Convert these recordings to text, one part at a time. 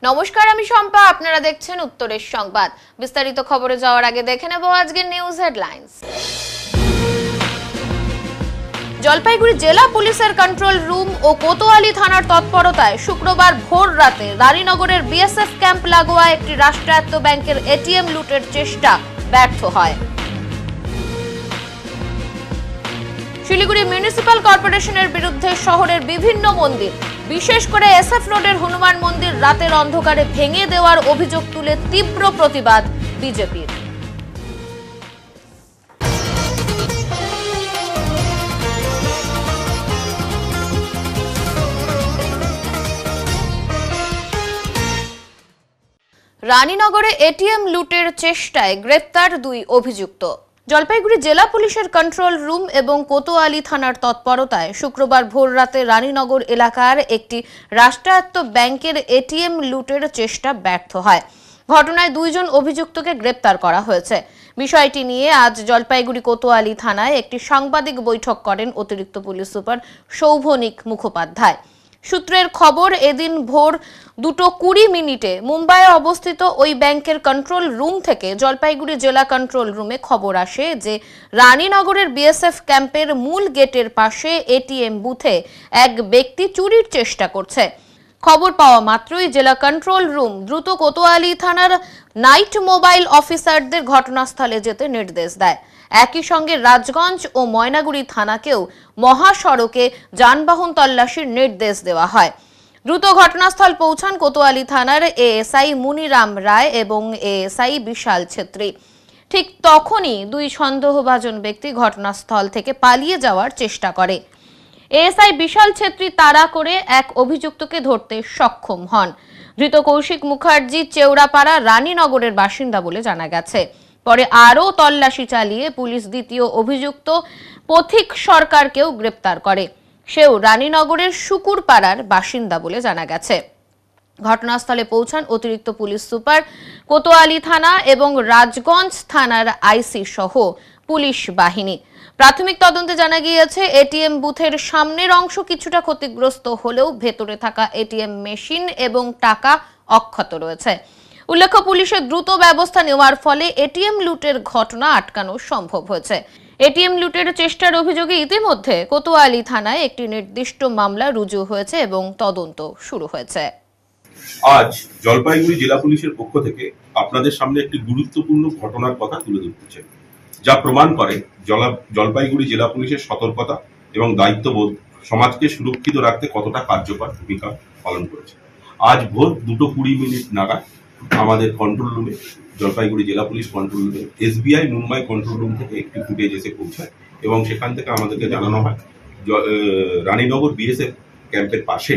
নমস্কার, আমি শম্পা। আপনারা দেখছেন উত্তরের সংবাদ। বিস্তারিত খবরে যাওয়ার আগে দেখে নেব আজকের নিউজ হেডলাইন্স। জলপাইগুড়ি জেলা পুলিশের কন্ট্রোল রুম ও কোতোয়ালি থানার তৎপরতায় শুক্রবার ভোর রাতে রানীনগরের বিএসএফ ক্যাম্প লাগোয়া একটি রাষ্ট্রায়ত্ত ব্যাংকের এটিএম লুটের চেষ্টা ব্যর্থ হয়। শিলিগুড়ি মিউনিসিপাল কর্পোরেশনের বিরুদ্ধে শহরের বিভিন্ন মন্দির, বিশেষ করে এসএফ রোডের হনুমান মন্দির রাতের অন্ধকারে ভেঙে দেওয়ার অভিযোগ তুলে তীব্র প্রতিবাদ বিজেপির। রানীনগরে এটিএম লুটের চেষ্টায় গ্রেপ্তার 2 অভিযুক্ত। জলপাইগুড়ি জেলা পুলিশের কন্ট্রোল রুম এবং কোতোয়ালি থানার তৎপরতায় শুক্রবার ভোররাতে রানীনগর এলাকার একটি রাষ্ট্রায়ত্ত ব্যাংকের এটিএম লুটের চেষ্টা ব্যর্থ হয়। ঘটনায় 2 জন অভিযুক্তকে গ্রেপ্তার করা হয়েছে। বিষয়টি নিয়ে আজ জলপাইগুড়ি কোতোয়ালি থানায় একটি সাংবাদিক বৈঠক করেন অতিরিক্ত পুলিশ সুপার শৌভনিক মুখোপাধ্যায়। সূত্রের খবর, এদিন ভোর 2:20 মুম্বাইয়ে অবস্থিত ওই ব্যাংকের কন্ট্রোল রুম থেকে জলপাইগুড়ি জেলা কন্ট্রোল রুমে খবর আসে যে রানীনগরের বিএসএফ ক্যাম্পের মূল গেটের পাশে এটিএম বুথে এক ব্যক্তি চুরির চেষ্টা করছে। খবর পাওয়া মাত্রই জেলা কন্ট্রোল রুম দ্রুত কোতোয়ালি থানার নাইট মোবাইল অফিসারদের ঘটনাস্থলে যেতে নির্দেশ দেয়। একই সঙ্গে রাজগঞ্জ ও ময়নাগুড়ি থানাকেও মহাসড়কে যানবাহন তল্লাশির নির্দেশ দেওয়া হয়। দ্রুত ঘটনাস্থল পৌঁছান কোতোয়ালি থানার এএসআই মুনিরাম রায় এবং এএসআই বিশাল ছেত্রী। ঠিক তখনই 2 সন্দেহভাজন ব্যক্তি ঘটনাস্থল থেকে পালিয়ে যাওয়ার চেষ্টা করে। এএসআই বিশাল ছেত্রী তাড়া করে এক অভিযুক্তকে ধরতে সক্ষম হন। ধৃত কৌশিক মুখার্জি চেওড়াপাড়া রানীনগরের বাসিন্দা বলে জানা গেছে। পরে আরও তল্লাশি চালিয়ে পুলিশ দ্বিতীয় অভিযুক্ত পথিক সরকারকেও গ্রেপ্তার করে। সেও রানীনগরের শুকুরপাড়ার বাসিন্দা বলে জানা গেছে। ঘটনাস্থলে পৌঁছান অতিরিক্ত পুলিশ সুপার, কোতোয়ালি থানা এবং রাজগঞ্জ থানার আইসি সহ পুলিশ বাহিনী। প্রাথমিক তদন্তে জানা গিয়েছে এটিএম বুথের সামনের অংশ কিছুটা ক্ষতিগ্রস্ত হলেও ভেতরে থাকা এটিএম মেশিন এবং টাকা অক্ষত রয়েছে। উল্লেখ্য, পুলিশের দ্রুত ব্যবস্থা নেওয়ার ফলে এটিএম লুটের ঘটনা আটকানো সম্ভব হয়েছে। এটিএম লুটের চেষ্টার অভিযোগে ইতিমধ্যে কোতোয়ালি থানায় একটি নির্দিষ্ট মামলা রুজু হয়েছে এবং তদন্ত শুরু হয়েছে। আজ জলপাইগুড়ি জেলা পুলিশের পক্ষ থেকে আপনাদের সামনে একটি গুরুত্বপূর্ণ ঘটনার কথা তুলে ধরতে, যা প্রমাণ করে জলপাইগুড়ি জেলা পুলিশের সতর্কতা এবং দায়িত্ববোধ সমাজকে সুরক্ষিত রাখতে কতটা কার্যকর ভূমিকা পালন করেছে। আজ ভোর 2:20 নাগাদ আমাদের কন্ট্রোল রুমে, জলপাইগুড়ি জেলা পুলিশ কন্ট্রোল রুমে এসবিআই মুম্বাই কন্ট্রোল রুম থেকে একটি ফুটেজ এসে পৌঁছায় এবং সেখান থেকে আমাদেরকে জানানো হয় রানীনগর বিএসএফ ক্যাম্পের পাশে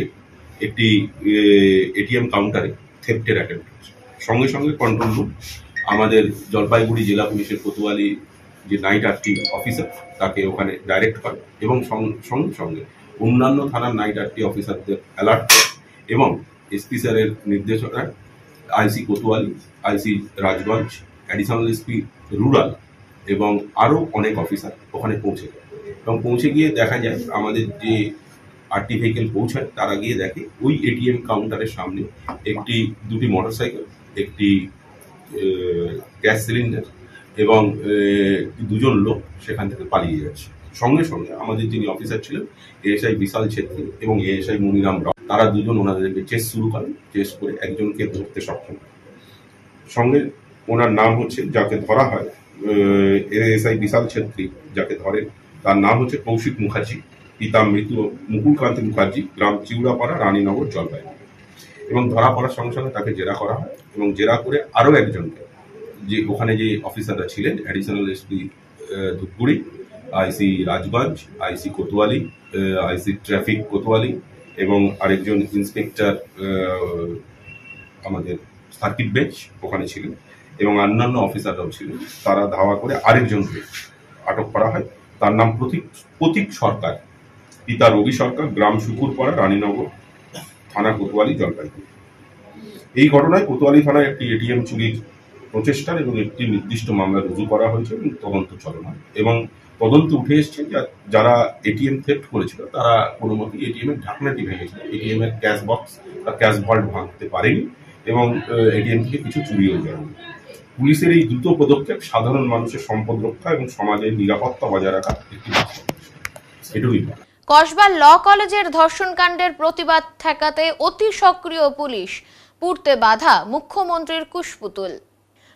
একটি এটিএম কাউন্টারে থেফটের অ্যাটেম্প্ট হয়েছে। সঙ্গে সঙ্গে কন্ট্রোল রুম আমাদের জলপাইগুড়ি জেলা পুলিশের কোতোয়ালি যে নাইট আরটি অফিসার তাকে ওখানে ডাইরেক্ট করে এবং সঙ্গে সঙ্গে অন্যান্য থানার নাইট আরটি অফিসারদের অ্যালার্ট করে এবং এসপি স্যারের নির্দেশনায় আইসি কোতোয়ালি, আইসি রাজগঞ্জ, অ্যাডিশনাল এসপি রুরাল এবং আরও অনেক অফিসার ওখানে পৌঁছে যায় এবং পৌঁছে গিয়ে দেখা যায় আমাদের যে আরটি ভেহিকেল পৌঁছায় তারা গিয়ে দেখে ওই এটিএম কাউন্টারের সামনে দুটি মোটরসাইকেল, একটি গ্যাস সিলিন্ডার এবং 2 জন লোক সেখান থেকে পালিয়ে যাচ্ছে। সঙ্গে সঙ্গে আমাদের যিনি অফিসার ছিলেন এএসআই বিশাল ছেত্রী এবং এএসআই মুনিরাম রাও, তারা 2 জন ওনাদেরকে চেস শুরু করেন। চেস করে একজনকে ধরতে সক্ষম। সঙ্গে ওনার নাম হচ্ছে, যাকে ধরা হয় এএসআই বিশাল ছেত্রী, যাকে ধরেন তার নাম হচ্ছে কৌশিক মুখার্জি, পিতা মৃত মুকুলকান্তি মুখার্জি, গ্রাম চিউড়াপাড়া, রানীনগর, জলপাইগুড়ি। এবং ধরা পড়ার সঙ্গে সঙ্গে তাকে জেরা করা হয় এবং জেরা করে আরও একজনকে, যে ওখানে যে অফিসাররা ছিলেন অ্যাডিশনাল এসপি ধূপগুড়ি, আইসি রাজগঞ্জ, আইসি কোতোয়ালি, আইসি ট্রাফিক কোতোয়ালি এবং আরেকজন ইন্সপেক্টর আমাদের সার্কিট বেঞ্চ ওখানে ছিলেন এবং অন্যান্য অফিসাররাও ছিলেন। তারা ধাওয়া করে আরেকজনকে আটক করা হয়। তার নাম পথিক সরকার, পিতা রবি সরকার, গ্রাম শুকুরপাড়া, রানীনগর, থানা কোতোয়ালি, জলপাইগুড়ি। এই ঘটনায় কোতোয়ালি থানায় একটি এটিএম চুরির প্রচেষ্টার এবং একটি নির্দিষ্ট মামলা রুজু করা হয়েছে এবং তদন্ত চলমান এবং তদন্তে উঠে এসছে যারা এটিএম থেফট করেছিল তারা কোনো মতেই এটিএম এর ঢাকনাটি ভেঙেছিল, এটিএম এর ক্যাশ বক্স বা ক্যাশ ভল্ট ভাঙতে পারেনি এবং এটিএম থেকে কিছু চুরিও যায়। পুলিশের এই দ্রুত পদক্ষেপ সাধারণ মানুষের সম্পদ রক্ষা এবং সমাজের নিরাপত্তা বজায় রাখা একটি এটুকুই। কসবা ল কলেজের ধর্ষণকাণ্ডের প্রতিবাদ ঠেকাতে অতি সক্রিয় পুলিশ, পুড়তে বাধা মুখ্যমন্ত্রীর কুশপুতুল।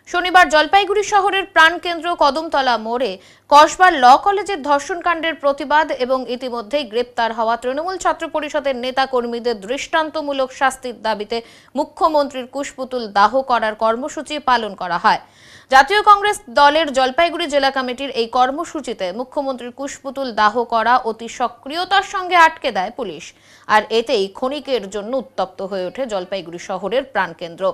শনিবার জলপাইগুড়ি শহরের প্রাণকেন্দ্র কদমতলা মোড়ে কসবা ল কলেজের ধর্ষণকাণ্ডের প্রতিবাদ এবং ইতিমধ্যেই গ্রেপ্তার হওয়া তৃণমূল ছাত্র পরিষদের নেতা কর্মীদের দৃষ্টান্তমূলক শাস্তির দাবিতে মুখ্যমন্ত্রীর কুশপুতুল দাহ করার কর্মসূচি পালন করা হয়। জাতীয় কংগ্রেস দলের জলপাইগুড়ি জেলা কমিটির এই কর্মসূচিতে মুখ্যমন্ত্রীর কুশপুতুল দাহ করা অতি সক্রিয়তার সঙ্গে আটকে দেয় পুলিশ, আর এতেই ক্ষণিকের জন্য উত্তপ্ত হয়ে ওঠে জলপাইগুড়ি শহরের প্রাণকেন্দ্র।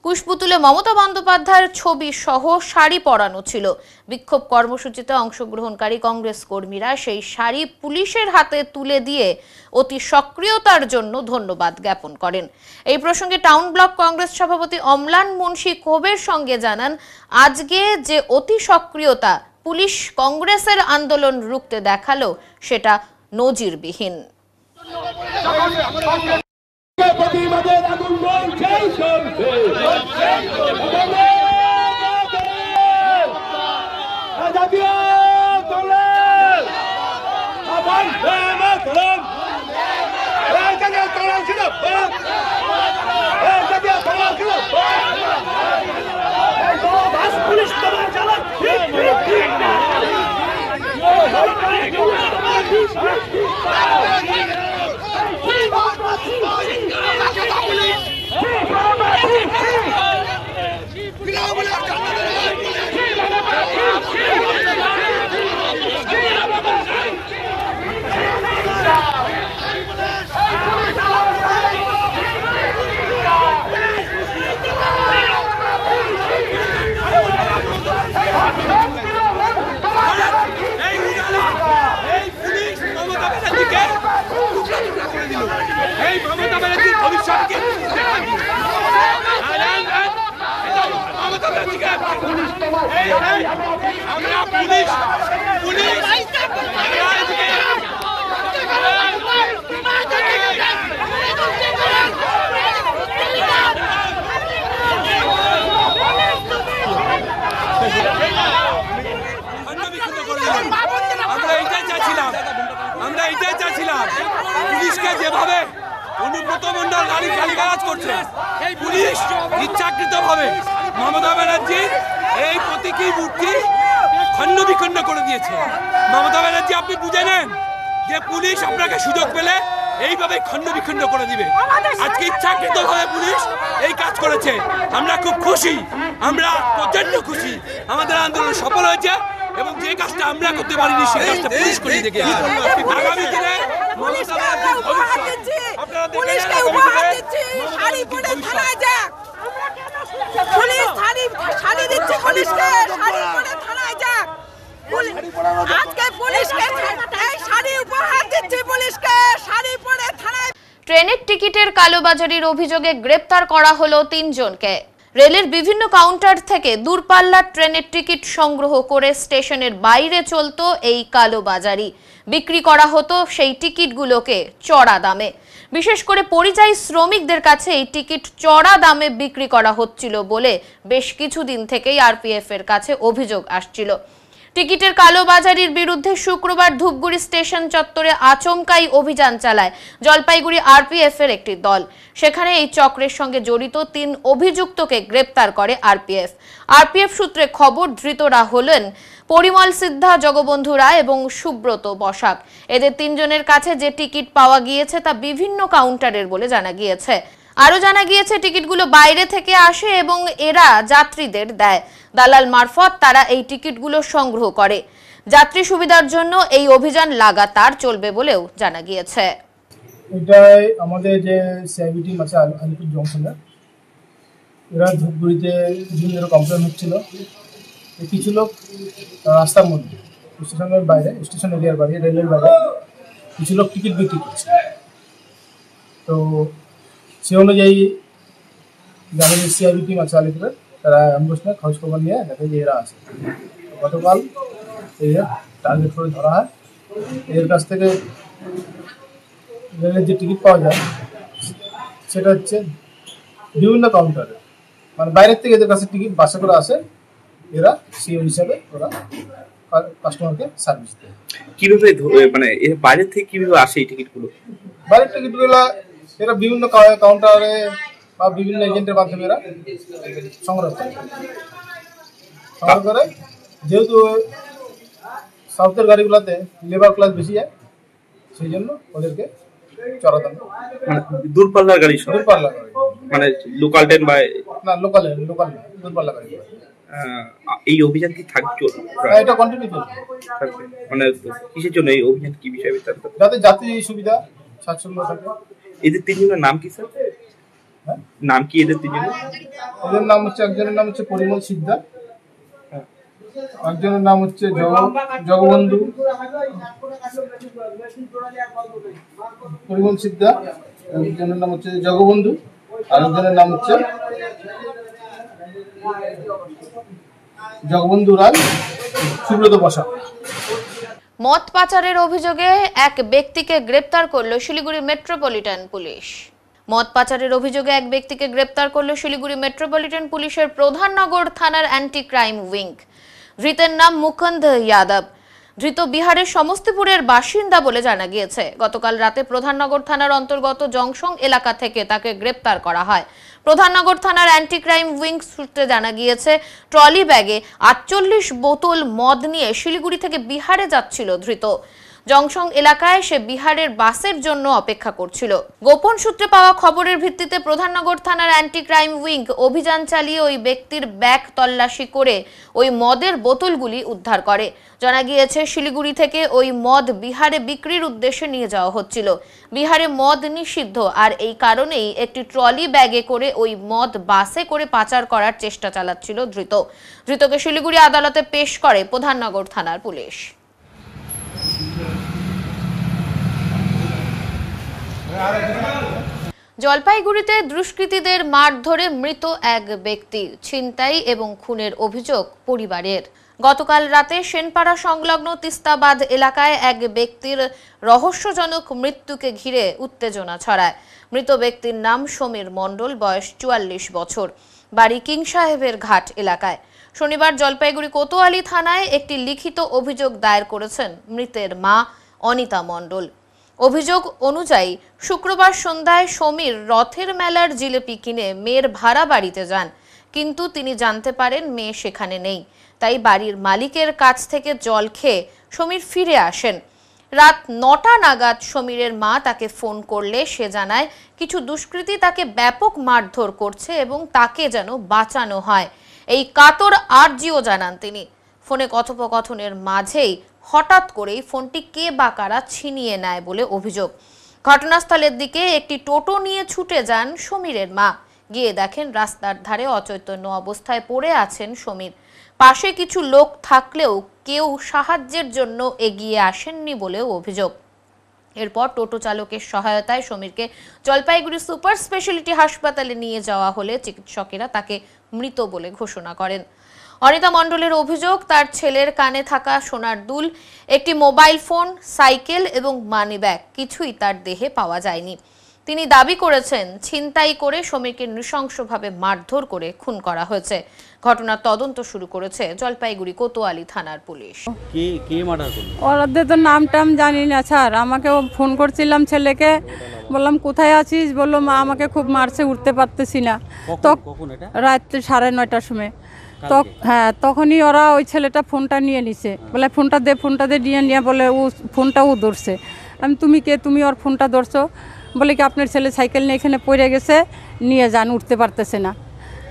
কুশপুতুলে মমতা বন্দ্যোপাধ্যায়ের ছবি সহ শাড়ি পরানো ছিল। বিক্ষোভ কর্মসূচিতে অংশগ্রহণকারী কংগ্রেস কর্মীরা সেই শাড়ি পুলিশের হাতে তুলে দিয়ে অতি সক্রিয়তার জন্য ধন্যবাদ জ্ঞাপন করেন। এই প্রসঙ্গে টাউন ব্লক কংগ্রেস সভাপতি অম্লান মুন্সি ক্ষোভের সঙ্গে জানান, আজকে যে অতি সক্রিয়তা পুলিশ কংগ্রেসের আন্দোলন রুখতে দেখালো সেটা নজিরবিহীন। প্রতিবাদের আগুন জ্বলছেই চলবে, জাতীয় দলের পুলিশ তোমার চালাক আমরা এটাই চাচ্ছিলাম পুলিশকে যেভাবে অনুব্রত মণ্ডল গালিগালাজ করছে, এই পুলিশ ইচ্ছাকৃতভাবে মমতা ব্যানার্জির এই প্রতীকী মূর্তি খণ্ড বিখণ্ড করে দিয়েছে। মমতা ব্যানার্জি, আপনি বুঝে নেন যে পুলিশ আপনাকে সুযোগ পেলে এইভাবে খণ্ড বিখণ্ড করে দিবে। আজকে ইচ্ছাকৃতভাবে পুলিশ এই কাজ করেছে। আমরা খুব খুশি, আমরা প্রচন্ড খুশি। আমাদের আন্দোলন সফল হয়েছে এবং যে কাজটা আমরা করতে পারিনি সেই কাজটা পুলিশ করে দেখে আগামী দিনে ট্রেনের টিকিটের কালোবাজারির অভিযোগে গ্রেপ্তার করা হলো ৩ জনকে। রেলের বিভিন্ন কাউন্টার থেকে দূরপাল্লার ট্রেনের টিকিট সংগ্রহ করে স্টেশনের বাইরে চলতো এই কালোবাজারি। বিক্রি করা হতো সেই টিকিটগুলোকে চড়া দামে। বিশেষ করে পরিযায়ী শ্রমিকদের কাছে এই টিকিট চড়া দামে বিক্রি করা হচ্ছিল বলে বেশ কিছুদিন থেকেই আরপিএফ এর কাছে অভিযোগ আসছিল। টিকিটের কালোবাজারির বিরুদ্ধে শুক্রবার ধূপগুড়ি স্টেশন চত্বরে আচমকাই অভিযান চালায় জলপাইগুড়ি আরপিএফ এর একটি দল। সেখানে এই চক্রের সঙ্গে জড়িত ৩ অভিযুক্তকে গ্রেপ্তার করে আরপিএফ। আরপিএফ সূত্রে খবর, ধৃতরা হলেন পরিমল সিদ্ধা, জগবন্ধু রায় এবং সুব্রত বসাক। এদের ৩ জনের কাছে যে টিকিট পাওয়া গিয়েছে তা বিভিন্ন কাউন্টারের বলে জানা গিয়েছে। আরো জানা গিয়েছে টিকিটগুলো বাইরে থেকে আসে এবং এরা যাত্রীদের দেয়। দালাল মারফত তারা এই টিকিটগুলো সংগ্রহ করে। যাত্রী সুবিধার জন্য এই অভিযান লাগাতার চলবে বলেও জানা গিয়েছে। এটাই আমাদের যে সিআইবি টিম আছে আলিপুর জংশনে, এরা ধূপগুড়িতে বিভিন্ন কমপ্লেন হচ্ছিল। কিছু লোক রাস্তার মধ্যে স্টেশনের বাইরে, স্টেশন এরিয়ার বাইরে, রেলের বাইরে কিছু লোক টিকিট বিক্রি করছে। তো সে অনুযায়ী আমাদের সিআইবি টিম আছে আলিপুরের, তারা অ্যাম্বুলেন্স নিয়ে খোঁজ খবর নিয়ে দেখে যে এরা আছে। গতকাল এদের টার্গেট করে ধরা হয়। এদের কাছ থেকে রেলের যে টিকিট পাওয়া যায় সেটা হচ্ছে বিভিন্ন কাউন্টারে, মানে বাইরের থেকে এদের কাছে টিকিট বাসে করে আসে, এরা সেই হিসাবে ওরা কাস্টমারকে সার্ভিস দেয়। কিভাবে মানে এর বাইরে থেকে কিভাবে আসে এই টিকিটগুলো? বাইরের টিকিটগুলো এরা বিভিন্ন কাউন্টারে বা বিভিন্ন এজেন্টের মাধ্যমে এরা সংগ্রহ করে। যেহেতু সাউথের গাড়িগুলোতে লেবার ক্লাস বেশি যায়, সেই জন্য ওদেরকে চড়া দাম। মানে দূরপাল্লার গাড়ি, দূরপাল্লার গাড়ি মানে লোকাল ট্রেন বা না, লোকাল দূরপাল্লা গাড়ি। এই অভিযান কি থাকবে? এটা কন্টিনিউ চলবে। মানে কিসের জন্য এই অভিযান, কি বিষয়ে বিস্তারিত? যাতে যাত্রী সুবিধা স্বাচ্ছন্দ্য থাকে। এদের তিনজনের নাম কি স্যার? হ্যাঁ, নাম কি এদের তিনজনের? এদের নাম হচ্ছে, একজনের নাম হচ্ছে পরিমল সিকদার, একজনের নাম হচ্ছে জগবন্ধু, পরিমল সিকদার, একজনের নাম হচ্ছে জগবন্ধু, আর একজনের নাম হচ্ছে জগবন্ধু রাজ, সুব্রত বসা। মদ পাচারের অভিযোগে এক ব্যক্তিকে গ্রেপ্তার করল শিলিগুড়ি মেট্রোপলিটন পুলিশ। মদ পাচারের অভিযোগে এক ব্যক্তিকে গ্রেপ্তার করল শিলিগুড়ি মেট্রোপলিটন পুলিশের প্রধাননগর থানার অ্যান্টি ক্রাইম উইং। ধৃতের নাম মুকুন্দ যাদব। ধৃত বিহারের সমস্তিপুরের বাসিন্দা বলে জানা গিয়েছে। গতকাল রাতে প্রধাননগর থানার অন্তর্গত জংশন এলাকা থেকে তাকে গ্রেপ্তার করা হয়। প্রধাননগর থানার অ্যান্টি ক্রাইম উইং সূত্রে জানা গিয়েছে, ট্রলি ব্যাগে 48 বোতল মদ নিয়ে শিলিগুড়ি থেকে বিহারে যাচ্ছিল ধৃত। জংশন এলাকায় সে বিহারের বাসের জন্য অপেক্ষা করছিল। গোপন সূত্রে পাওয়া খবরের ভিত্তিতে প্রধাননগর থানার অ্যান্টি ক্রাইম উইং অভিযান চালিয়ে ওই ব্যক্তির ব্যাগ তল্লাশি করে ওই মদের বোতলগুলি উদ্ধার করে। জানা গিয়েছে, শিলিগুড়ি থেকে ওই মদ বিহারে বিক্রির উদ্দেশ্যে নিয়ে যাওয়া হচ্ছিল। বিহারে মদ নিষিদ্ধ, আর এই কারণেই একটি ট্রলি ব্যাগে করে ওই মদ বাসে করে পাচার করার চেষ্টা চালাচ্ছিল ধৃত। ধৃতকে শিলিগুড়ি আদালতে পেশ করে প্রধাননগর থানার পুলিশ। জলপাইগুড়িতে দুষ্কৃতীদের মারধরে মৃত এক ব্যক্তি। ছিনতাই এবং খুনের অভিযোগ পরিবারের। গতকাল রাতে সেনপাড়া সংলগ্ন তিস্তাবাদ এলাকায় এক ব্যক্তির রহস্যজনক মৃত্যুকে ঘিরে উত্তেজনা ছড়ায়। মৃত ব্যক্তির নাম সমীর মণ্ডল, বয়স 44 বছর, বাড়ি কিং সাহেবের ঘাট এলাকায়। শনিবার জলপাইগুড়ি কোতোয়ালি থানায় একটি লিখিত অভিযোগ দায়ের করেছেন মৃতের মা অনিতা মণ্ডল। অভিযোগ অনুযায়ী শুক্রবার সন্ধ্যায় সমীর রথের মেলার জিলেপি কিনে মেয়ের ভাড়া বাড়িতে যান, কিন্তু তিনি জানতে পারেন মেয়ে সেখানে নেই। তাই বাড়ির মালিকের কাছ থেকে জল খেয়ে সমীর ফিরে আসেন। রাত 9টা নাগাদ সমীরের মা তাকে ফোন করলে সে জানায় কিছু দুষ্কৃতী তাকে ব্যাপক মারধর করছে এবং তাকে যেন বাঁচানো হয়। এই কাতর আর্জিও জানান তিনি। ফোনে কথোপকথনের মাঝেই হঠাৎ করেই ফোনটি কে বা কারা ছিনিয়ে নেয় বলে অভিযোগ। ঘটনাস্থলের দিকে একটি টোটো নিয়ে ছুটে যান সমীরের মা। গিয়ে দেখেন রাস্তার ধারে অচৈতন্য অবস্থায় পড়ে আছেন সমীর। পাশে কিছু লোক থাকলেও কেউ সাহায্যের জন্য এগিয়ে আসেননি বলেও অভিযোগ। এরপর টোটো চালকের সহায়তায় সমীরকে জলপাইগুড়ি সুপার স্পেশালিটি হাসপাতালে নিয়ে যাওয়া হলে চিকিৎসকেরা তাকে মৃত বলে ঘোষণা করেন। অনিতা মণ্ডলের অভিযোগ, তার ছেলের কানে থাকা সোনার দুল, একটি মোবাইল ফোন, সাইকেল এবং মানিব্যাগ কিছুই তার দেহে পাওয়া যায়নি। তিনি দাবি করেছেন ছিনতাই করে সমীরকে নৃশংসভাবে মারধর করে খুন করা হয়েছে। ঘটনার তদন্ত শুরু করেছে জলপাইগুড়ি কোতোয়ালি থানার পুলিশ। ওদের তো নাম টাম জানি না স্যার। আমাকে ফোন করছিলাম ছেলেকে, বললাম কোথায় আছিস, বললো মা আমাকে খুব মারছে, উঠতে পারতেছি না। তো রাত 9:30টার সময় হ্যাঁ, তখনই ওরা ওই ছেলেটা ফোনটা নিয়ে নিছে, বলে ফোনটা দে নিয়ে বলে ও ফোনটাও ধরছে। আমি তুমি কে, তুমি ওর ফোনটা ধরছো? বলে কি আপনার ছেলে সাইকেল নিয়ে এখানে পড়ে গেছে, নিয়ে যান, উঠতে পারতেছে না।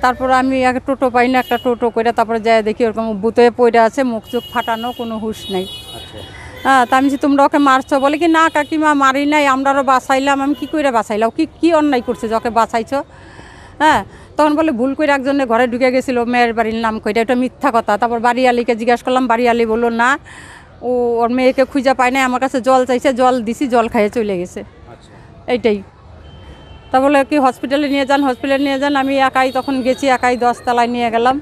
তারপর আমি এক টোটো পাই না, একটা টোটো করে তারপরে যাই দেখি ওরকম বুতে পড়ে আছে, মুখ চোখ ফাটানো, কোনো হুঁশ নেই। হ্যাঁ, তা আমি তোমরা ওকে মারছো? বলে কি না কাকিমা মারি নাই, আমরাও বাঁচাইলাম। আমি কি করে বাঁচাইলাম? কি অন্যায় করছে যে ওকে বাঁচাইছো? হ্যাঁ, তখন বলে ভুল করে একজনের ঘরে ঢুকে গেছিলো মেয়ের বাড়ির নাম কইটা, এটা মিথ্যা কথা। তারপর বাড়িয়ালিকে জিজ্ঞাসা করলাম, বাড়িয়ালি বললো না, ও ওর মেয়েকে খুঁজে পায় না, আমার কাছে জল চাইছে, জল দিছি, জল খাইয়ে চলে গেছে। এইটাই। তা বলে কি হসপিটালে নিয়ে যান। আমি একাই তখন গেছি, একাই 10 তলায় নিয়ে গেলাম,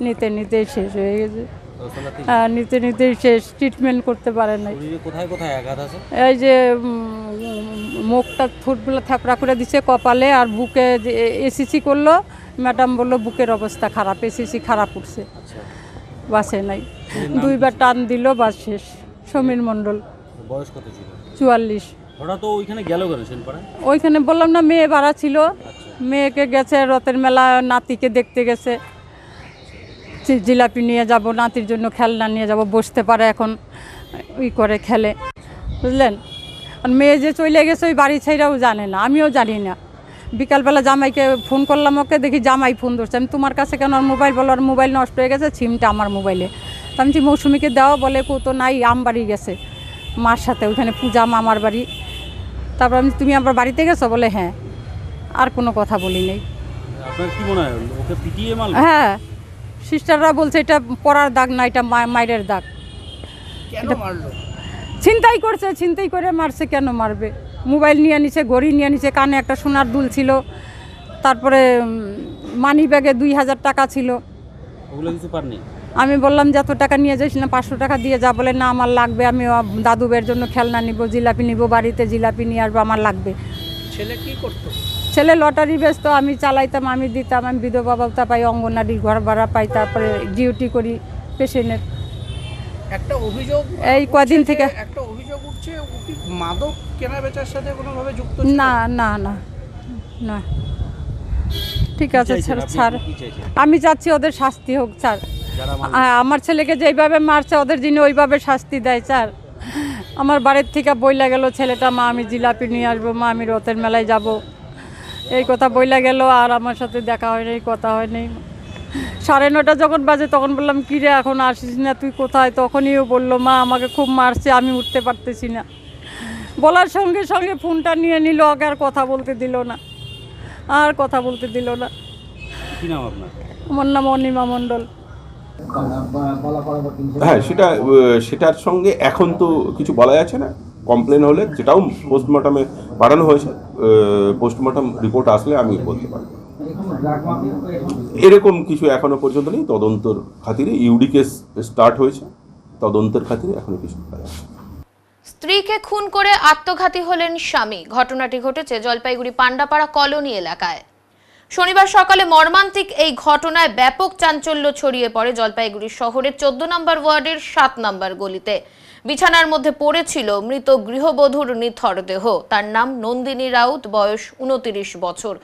নিতে শেষ হয়ে গেছে। নিতে নিতেই শেষ, ট্রিটমেন্ট করতে পারে নাই। কোথায় কোথায় আঘাত আছে? এই যে মুখটা ফুটগুলো থাপড়া করে দিছে কপালে, আর বুকে এসিসি করলো, ম্যাডাম বললো বুকের অবস্থা খারাপ, এসিসি খারাপ উঠছে, বাসে নাই। 2 বার টান দিল, বাস শেষ। সমীর মণ্ডল। বয়স কত ছিল? 44। ওরা তো ওইখানে গেল কেন সেনপাড়া? ওইখানে বললাম না, মেয়ে ভাড়া ছিল, মেয়েকে গেছে রথের মেলা, নাতিকে দেখতে গেছে। জিলাপি নিয়ে যাব, নাতির জন্য খেলনা নিয়ে যাব, বসতে পারে এখন, করে খেলে, বুঝলেন। আর মেয়ে যে চলে গেছে ওই বাড়ি ছাইরাও জানে না, আমিও জানি না। বিকালবেলা জামাইকে ফোন করলাম, ওকে দেখি জামাই ফোন ধরছে। আমি তোমার কাছে কেন? আর মোবাইল বলো, আর মোবাইল নষ্ট হয়ে গেছে, সিমটা আমার মোবাইলে। তো আমি মৌসুমীকে দেওয়া, বলে তো নাই, আমবাড়ি গেছে মার সাথে, ওইখানে পূজা মামার বাড়ি। তারপর আমি তুমি আমার বাড়িতে গেছো? বলে হ্যাঁ। আর কোনো কথা বলি নেই। আপনার কি মনে হয় ওকে পিটিয়ে মারল? হ্যাঁ, সিস্টাররা বলছে এটা পড়ার দাগ না, এটা মায়ের দাগ। ছিনতাই করছে, ছিনতাই করে মারছে। কেন মারবে? মোবাইল নিয়ে নিছে, ঘড়ি নিয়ে নিছে, কানে একটা সোনার দুল ছিল, তারপরে মানি ব্যাগে 2000 টাকা ছিল। ওগুলো কিছু পারনি? আমি বললাম যে এত টাকা নিয়ে যাইস না, 500 টাকা দিয়ে যা। বলে না, আমার লাগবে, আমি দাদুবের জন্য খেলনা নিব, জিলাপি নিব, বাড়িতে জিলাপি নিয়ে আসবো, আমার লাগবে। ছেলে কি করতো? ছেলে লটারি বেচতো, আমি চালাইতাম, আমি দিতাম। আমি বিধবা ভাতা পাই, অঙ্গনারীর ঘর ভাড়া পাই, তারপরে ডিউটি করি পেশেন্টের। একটা অভিযোগ এই কদিন থেকে একটা অভিযোগ উঠছে, ও কি মাদক কেনা বেচার সাথে কোনোভাবে যুক্ত? না না না না। ঠিক আছে স্যার, কি চাইছেন? আমি চাচ্ছি ওদের শাস্তি হোক স্যার। আমার ছেলেকে যেইভাবে মারছে, ওদের যিনি ওইভাবে শাস্তি দেয় স্যার। আমার বাড়ির থেকে বইলা গেল ছেলেটা, মা আমি জিলাপি নিয়ে আসবো, মা আমি রথের মেলায় যাব, এই কথা বইলা গেল। আর আমার সাথে দেখা হয় নাই, কথা হয় নাই। 9:30 যখন বাজে, তখন বললাম কী রে, এখন আসিস না তুই কোথায়? তখনই ও বললো, মা আমাকে খুব মারছে, আমি উঠতে পারতেছি না। বলার সঙ্গে সঙ্গে ফোনটা নিয়ে নিল, ওকে আর কথা বলতে দিল না, আর কথা বলতে দিল না। কি নাম আপনার? আমার নাম অনিমা মণ্ডল। হ্যাঁ, সেটার সঙ্গে এখন তো কিছু বলা যাচ্ছে না। কমপ্লেন হলে যেটাও পোস্টমর্টমে পাঠানো হয়েছে, পোস্টমর্টম রিপোর্ট আসলে আমি বলতে পারবো। এরকম কিছু এখনো পর্যন্ত নেই। তদন্তর খাতিরে ইউডি কেস স্টার্ট হয়েছে, তদন্তের খাতিরে এখনো কিছু বলা যাচ্ছে। স্ত্রীকে খুন করে আত্মঘাতী হলেন স্বামী। ঘটনাটি ঘটেছে জলপাইগুড়ি পান্ডাপাড়া কলোনি এলাকায়। শনিবার সকালে মর্মান্তিক এই ঘটনায় ব্যাপক চাঞ্চল্য ছড়িয়ে পড়ে জলপাইগুড়ি শহরের 14 নম্বর ওয়ার্ডের 7 নম্বর গলিতে। বিছানার মধ্যে পড়েছিল মৃত গৃহবধূর নিথর দেহ। তার নাম নন্দিনী রাউত, বয়স 29 বছর।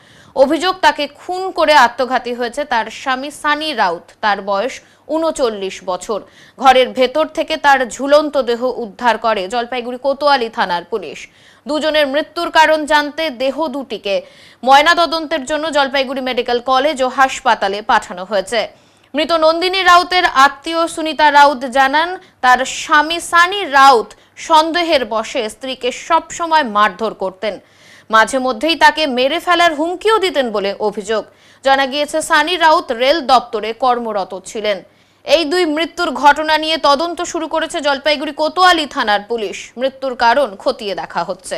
অভিযোগ, তাকে খুন করে আত্মঘাতী হয়েছে তার স্বামী সানি রাউত, তার বয়স 39 বছর। ঘরের ভেতর থেকে তার ঝুলন্ত দেহ উদ্ধার করে জলপাইগুড়ি কোতোয়ালি থানার পুলিশ। দুজনের মৃত্যুর কারণ জানতে দেহ দুটিকে ময়নাতদন্তের জন্য জলপাইগুড়ি মেডিকেল কলেজ ও হাসপাতালে পাঠানো হয়েছে। মৃত নন্দিনী রাউতের আত্মীয় সুনিতা রাউত জানান, তার স্বামী সানি রাউত সন্দেহের বশে স্ত্রীকে সবসময় মারধর করতেন। মাঝে মধ্যেই তাকে মেরে ফেলার হুমকিও দিতেন বলে অভিযোগ। জানা গিয়েছে সানি রাউত রেল দপ্তরে কর্মরত ছিলেন। এই দুই মৃত্যুর ঘটনা নিয়ে তদন্ত শুরু করেছে জলপাইগুড়ি কোতোয়ালি থানার পুলিশ। মৃত্যুর কারণ খতিয়ে দেখা হচ্ছে।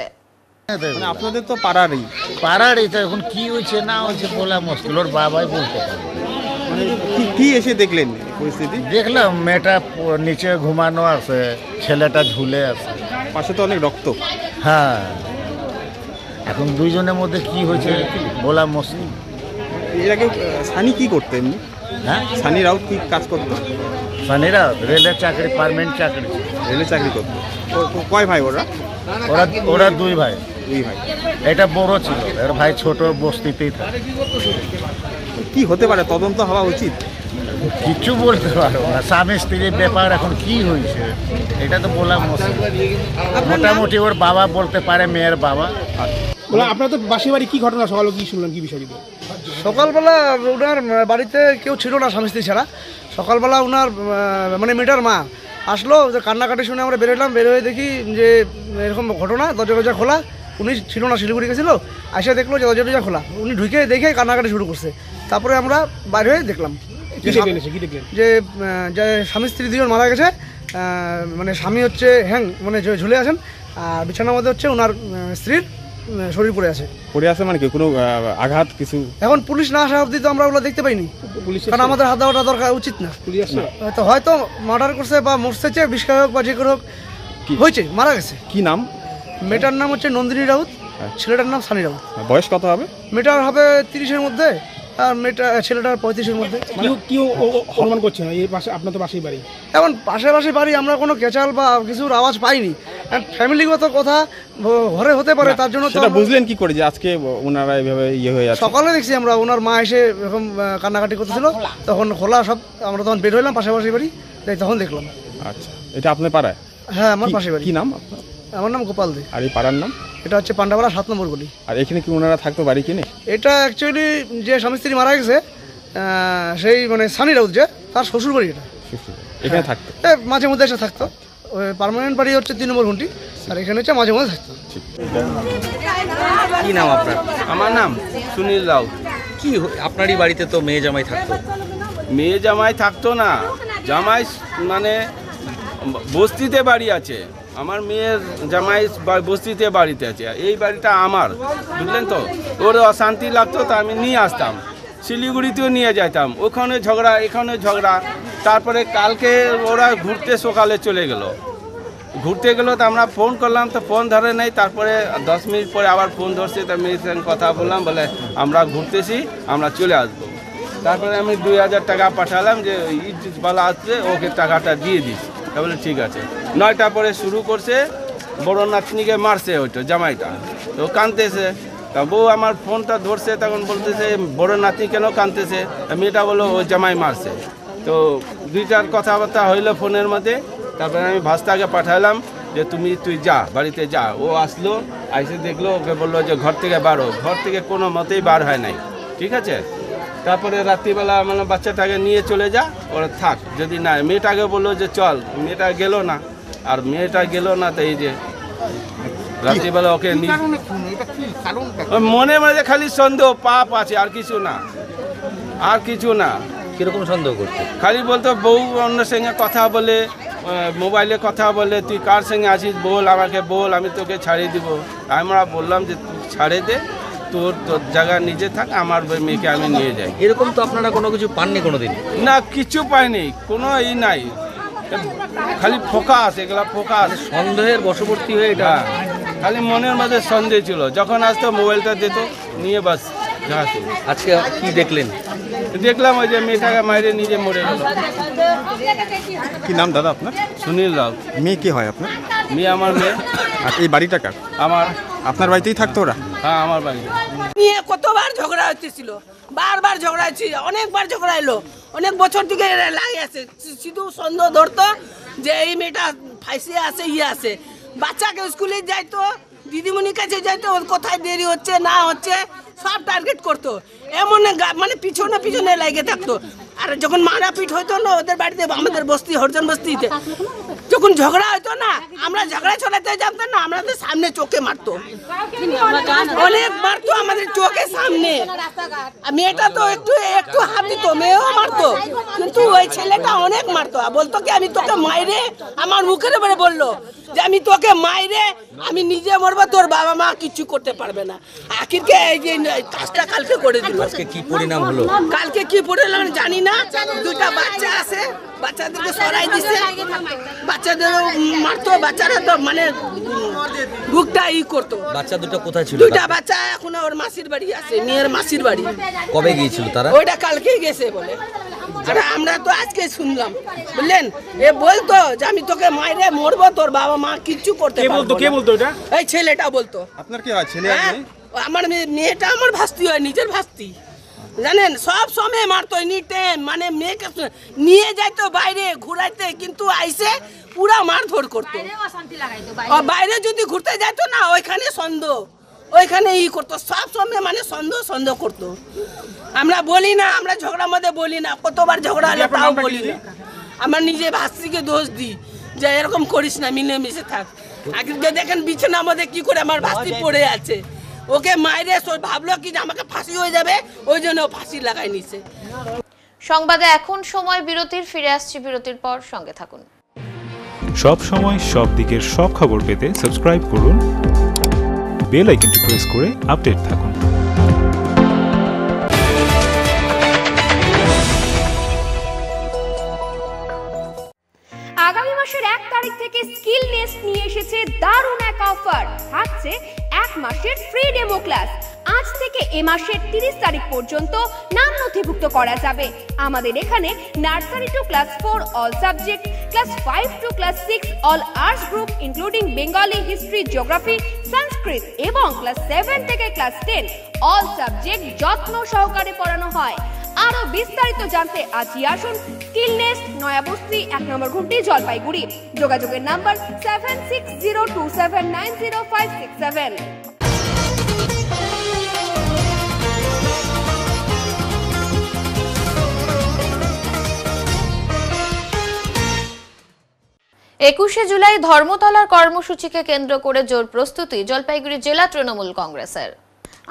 আপনাদের তো পাড়ারই তো, এখন কি হয়েছে না হয়েছে বলা মুশকিল, ওর বাবাই বলতে পারে। মানে কি এসে দেখলেন পরিস্থিতি? দেখলাম মেয়েটা নিচে ঘুমানো আছে, ছেলেটা ঝুলে আছে, পাশে তো অনেক রক্ত। হ্যাঁ, এখন দুইজনের মধ্যে কি হয়েছে বলা মুশকিল। এর আগে সানি কি করতেন? হ্যাঁ, সানি রাউত কি কাজ করতো? সানি রাউত রেলের চাকরি, পার্মানেন্ট চাকরি, রেলে চাকরি করতো। কয় ভাই ওরা? ওরা 2 ভাই। 2 ভাই। এটা বড় ছিল, এর ভাই ছোট বস্তিতেই থাকে। কি হতে পারে? তদন্ত হওয়া উচিত। কিছু বলতে পারবো না, স্বামী স্ত্রীর ব্যাপার এখন কি হয়েছে এটা তো বলা মুশকিল। মোটামুটি ওর বাবা বলতে পারে, মেয়ের বাবা। আপনার তো বাসি বাড়ি, কি ঘটনা সকালে কি শুনলেন, কি বিষয়? সকালবেলা ওনার বাড়িতে কেউ ছিল না স্বামী স্ত্রী ছাড়া। সকালবেলা ওনার মানে মেয়েটার মা আসলো, যে কান্নাকাটি শুনে আমরা বেরোলাম। বেরোয় দেখি যে এরকম ঘটনা, দরজা খোলা। উনি ছিল না, শিলিগুড়ি গেছিলো, এসে দেখলো যে দরজা খোলা। উনি ঢুকে দেখে কান্নাকাটি শুরু করছে। তারপরে আমরা বাইরে হয়ে দেখলাম যে স্বামী স্ত্রী 2জন মারা গেছে। মানে স্বামী হচ্ছে মানে ঝুলে আছেন, আর বিছানার মধ্যে হচ্ছে ওনার স্ত্রীর শরীর পড়ে আছে। পড়ে আছে মানে কি কোনো আঘাত কিছু? এখন পুলিশ না আসা অবধি তো আমরা ওগুলো দেখতে পাইনি, কারণ আমাদের হাত দেওয়াটা দরকার উচিত না। তো হয়তো মার্ডার করছে বা মরছে, বিষ খাওয়া হোক বা যে করে হোক হয়েছে, মারা গেছে। কি নাম? মেয়েটার নাম হচ্ছে নন্দিনী রাউত, ছেলেটার নাম সানি রাউত। বয়স কত হবে? মেয়েটার হবে 30-এর মধ্যে আর ছেলেটার 35-এর মধ্যে। কি অনুমান করছেন এই পাশে আপনার তো পাশেই বাড়ি? এখন পাশাপাশি বাড়ি, আমরা কোনো কেচাল বা কিছুর আওয়াজ পাইনি। ফ্যামিলিগত কথা ঘরে হতে পারে, তার জন্য সেটা বুঝলেন কি করে যে আজকে ওনারা এইভাবে ইয়ে হয়ে আছে? সকালে দেখছি আমরা ওনার মা এসে এরকম কান্নাকাটি করতেছিল, তখন খোলা সব, আমরা তখন বের হইলাম পাশাপাশি বাড়ি, তাই তখন দেখলাম। আচ্ছা, এটা আপনার পাড়ায়? হ্যাঁ, আমার পাশে বাড়ি। কি নাম আপনার? আমার নাম গোপাল দে। আর এই পাড়ার নাম? এটা হচ্ছে পান্ডাপাড়া 7 নম্বর গলি। আর এখানে কি ওনারা থাকতো বাড়ি কিনে? এটা অ্যাকচুয়ালি যে স্বামী স্ত্রী মারা গেছে সেই মানে সানি রাউত, যে তার শ্বশুর বাড়ি এটা। এখানে থাকতো মাঝে মধ্যে এসে থাকতো। পার্মানেন্ট বাড়ি হচ্ছে 3 নম্বর ঘন্টি, আর এখানে হচ্ছে মাঝে মধ্যে থাকতো। কি নাম আপনার? আমার নাম সুনীল রাউত। কি আপনারই বাড়িতে তো মেয়ে জামাই থাকতো? মেয়ে জামাই থাকতো না, জামাই মানে বস্তিতে বাড়ি আছে। আমার মেয়ের জামাই বস্তিতে বাড়িতে আছে, এই বাড়িটা আমার, বুঝলেন তো। ওর অশান্তি লাগতো তো আমি নিয়ে আসতাম, শিলিগুড়িতেও নিয়ে যেতাম, ওখানে ঝগড়া এখানে ঝগড়া। তারপরে কালকে ওরা ঘুরতে সকালে চলে গেল, ঘুরতে গেলো তো আমরা ফোন করলাম তো ফোন ধরে নাই। তারপরে 10 মিনিট পরে আবার ফোন ধরছে, তো মেয়ের সঙ্গে কথা বললাম, বলে আমরা ঘুরতেছি, আমরা চলে আসবো। তারপরে আমি 2000 টাকা পাঠালাম যে ইটবালা আসছে, ওকে টাকাটা দিয়ে দিস। তা বলে ঠিক আছে। 9টা পরে শুরু করছে, বড় নাতনিকে মারছে ওইটা জামাইটা, তো কাঁদতেছে। তা বউ আমার ফোনটা ধরছে, তখন বলতেছে বড় নাতনি কেন কাঁদতেছে? মেয়েটা বললো ও জামাই মারছে। তো 2-4 কথাবার্তা হইলো ফোনের মধ্যে। তারপরে আমি ভাস্তাকে পাঠালাম যে তুই যা, বাড়িতে যা। ও আসলো, আইসে দেখলো, ওকে বললো যে ঘর থেকে বারো। ঘর থেকে কোনো মতেই বার হয় নাই, ঠিক আছে। তারপরে রাত্রিবেলা মানে বাচ্চাটাকে নিয়ে চলে যা, ওরা থাক। যদি না, মেয়েটাকে বললো যে চল, মেয়েটা গেল না। আর মেয়েটা গেল না, তো এই যে রাত্রিবেলা ওকে মনে মনে খালি সন্দেহ, পাপ আছে, আর কিছু না, আর কিছু না। কিরকম সন্দেহ করতো? খালি বলতো বউ অন্য সঙ্গে কথা বলে, মোবাইলে কথা বলে, তুই কার সঙ্গে আছিস বল, আমাকে বল, আমি তোকে ছাড়িয়ে দিব। আমরা বললাম যে তুই ছাড়ে দে, তোর জায়গা নিজে থাক, আমার মেয়েকে আমি নিয়ে যাই। এরকম তো আপনারা কোনো কিছু পাননি কোনোদিন? না, কিছু পাইনি, কোনো ই নাই, খালি ফোকাস, এগুলা ফোকাস। সন্দেহের বশবর্তী হয়ে এটা খালি মনের মধ্যে সন্দেহ ছিল। যখন আসতো মোবাইলটা দিত, নিয়ে বাস যা। আজকে কি দেখলেন? দেখলাম ওই যে মেয়েটাকে মাইরে নিজে মরে গেল। কি নাম দাদা আপনার? সুনীল রাউত। মেয়ে কি হয় আপনার? মেয়ে আমার মেয়ে। আর এই বাড়িটা কার? আমার। আপনার বাড়িতেই থাকতো ওরা? হ্যাঁ, আমার বাড়ি। নিয়ে কতবার ঝগড়া হচ্ছিল, বারবার ঝগড়া হচ্ছে, অনেকবার ঝগড়া এলো, অনেক বছর থেকে লাগে আছে। শুধু সন্দেহ ধরতো যে এই মেয়েটা ফাইসে আছে, আছে। বাচ্চাকে স্কুলে যাইতো, দিদিমণির কাছে যাইতো, ওর কোথায় দেরি হচ্ছে না হচ্ছে সব টার্গেট করতো। এমন মানে পিছনে পিছনে লেগে থাকতো। আর যখন মারাপিট হইতো না ওদের বাড়িতে, আমাদের বস্তি, হরজন বস্তিতে যখন ঝগড়া হইতো না, আমরা ঝগড়া ছড়াতে জানতাম না, আমাদের সামনে চোখে মারতো, অনেক মারতো আমাদের চোখের সামনে। মেয়েটা তো একটু একটু হাত দিত, মেয়েও মারতো, কিন্তু ওই ছেলেটা অনেক মারতো। বলতো কি আমি তোকে মাইরে, আমার মুখের উপরে বললো যে আমি তোকে মাইরে আমি নিজে মরবো, তোর বাবা মা কিছু করতে পারবে না। আখিরকে এই যে কাজটা কালকে করে দিল। আজকে কি পরিণাম হলো? কালকে কি পরিণাম জানি না। 2টা বাচ্চা আছে, বাচ্চাদেরকে সরাই দিছে, বাচ্চাদের মারতো, বাচ্চারা তো মানে বুকটা ই করতো। বাচ্চা দুটো কোথায় ছিল? 2টা বাচ্চা এখন ওর মাসির বাড়ি আছে, মেয়ের মাসির বাড়ি। কবে গিয়েছিল তারা? ওইটা কালকে গেছে বলে, আর আমরা তো আজকে শুনলাম, বুঝলেন। এ বলতো যে আমি তোকে মাইরে মরবো, তোর বাবা মা কিচ্ছু করতে পারবে না। কে বলতো এটা? এই ছেলেটা বলতো। আপনার কি হয় ছেলে? আমার মেয়েটা আমার ভাস্তি হয়, নিজের ভাস্তি, জানেন। সব সময় মারতো এনি টাইম, মানে মেয়েকে নিয়ে যাইতো বাইরে ঘুরাইতে, কিন্তু আইসে পুরা মারধর করতো। বাইরে যদি ঘুরতে যাইতো না, ওইখানে সন্দেহ, ওইখানে ই করতো, সব সময় মানে সন্দেহ করতো। আমরা বলি না, আমরা ঝগড়ার মধ্যে বলি না, কতবার ঝগড়া হলে তাও বলি না। আমার নিজে ভাস্তিকে দোষ দিই যে এরকম করিস না, মিলেমিশে থাক। আগে দেখেন বিছানার মধ্যে কি করে আমার ভাস্তি পড়ে আছে, ওকে মাইরে ভাবলো কি যে আমাকে ফাঁসি হয়ে যাবে, ওই জন্য ফাঁসি লাগাই নিছে। সংবাদে এখন সময় বিরতির, ফিরে আসছি বিরতির পর, সঙ্গে থাকুন। সব সময় সব দিকের সব খবর পেতে সাবস্ক্রাইব করুন বেল আইকনটি প্রেস করে আপডেট থাকুন। আগামী মাসের 1 তারিখ থেকে স্কিল নেস্ট নিয়ে এসেছে দারুণ এক অফার। থাকছে 1 মাসের ফ্রি ডেমো ক্লাস। আজ থেকে এ মাসের 30 তারিখ পর্যন্ত নাম নথিভুক্ত করা যাবে। আমাদের এখানে nursery to class 4 all subject, class 5 to class 6 all arts group including Bengali, history, geography, Sanskrit এবং ক্লাস 7 থেকে ক্লাস 10 অল সাবজেক্ট যত্ন সহকারে পড়ানো হয়। আরো বিস্তারিত জানতে আজই আসুন স্কিল নেস্ট, নয়াবস্তি, 1 নম্বর ঘুমটি, জলপাইগুড়ি। যোগাযোগের নাম্বার 7602790567। একুশে জুলাই ধর্মতলার কর্মসূচিকে কেন্দ্র করে জোর প্রস্তুতি জলপাইগুড়ি জেলা তৃণমূল কংগ্রেসের।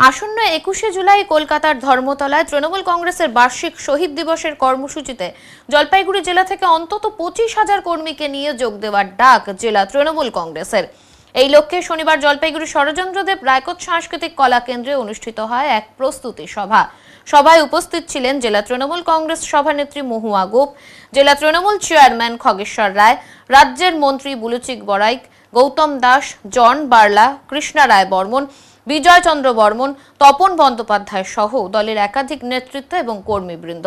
আসন্ন 21শে জুলাই কলকাতার ধর্মতলায় তৃণমূল কংগ্রেসের বার্ষিক শহীদ দিবসের কর্মসূচিতে জলপাইগুড়ি জেলা থেকে অন্তত 25,000 কর্মীকে নিয়ে যোগ দেওয়ার ডাক জেলা তৃণমূল কংগ্রেসের। এই লক্ষ্যে শনিবার জলপাইগুড়ি ষড়যন্ত্রদেব রায়কোট সাংস্কৃতিক কলা কেন্দ্রে অনুষ্ঠিত হয় এক প্রস্তুতি সভা। সভায় উপস্থিত ছিলেন জেলা তৃণমূল কংগ্রেস সভানেত্রী মহুয়া গোপ, জেলা তৃণমূল চেয়ারম্যান খগেশ্বর রায়, রাজ্যের মন্ত্রী বুলুচিক বড়াইক, গৌতম দাস, জন বার্লা, কৃষ্ণা রায় বর্মন, বিজয় চন্দ্র বর্মন, তপন বন্দ্যোপাধ্যায় সহ দলের একাধিক নেতৃত্ব এবং কর্মীবৃন্দ।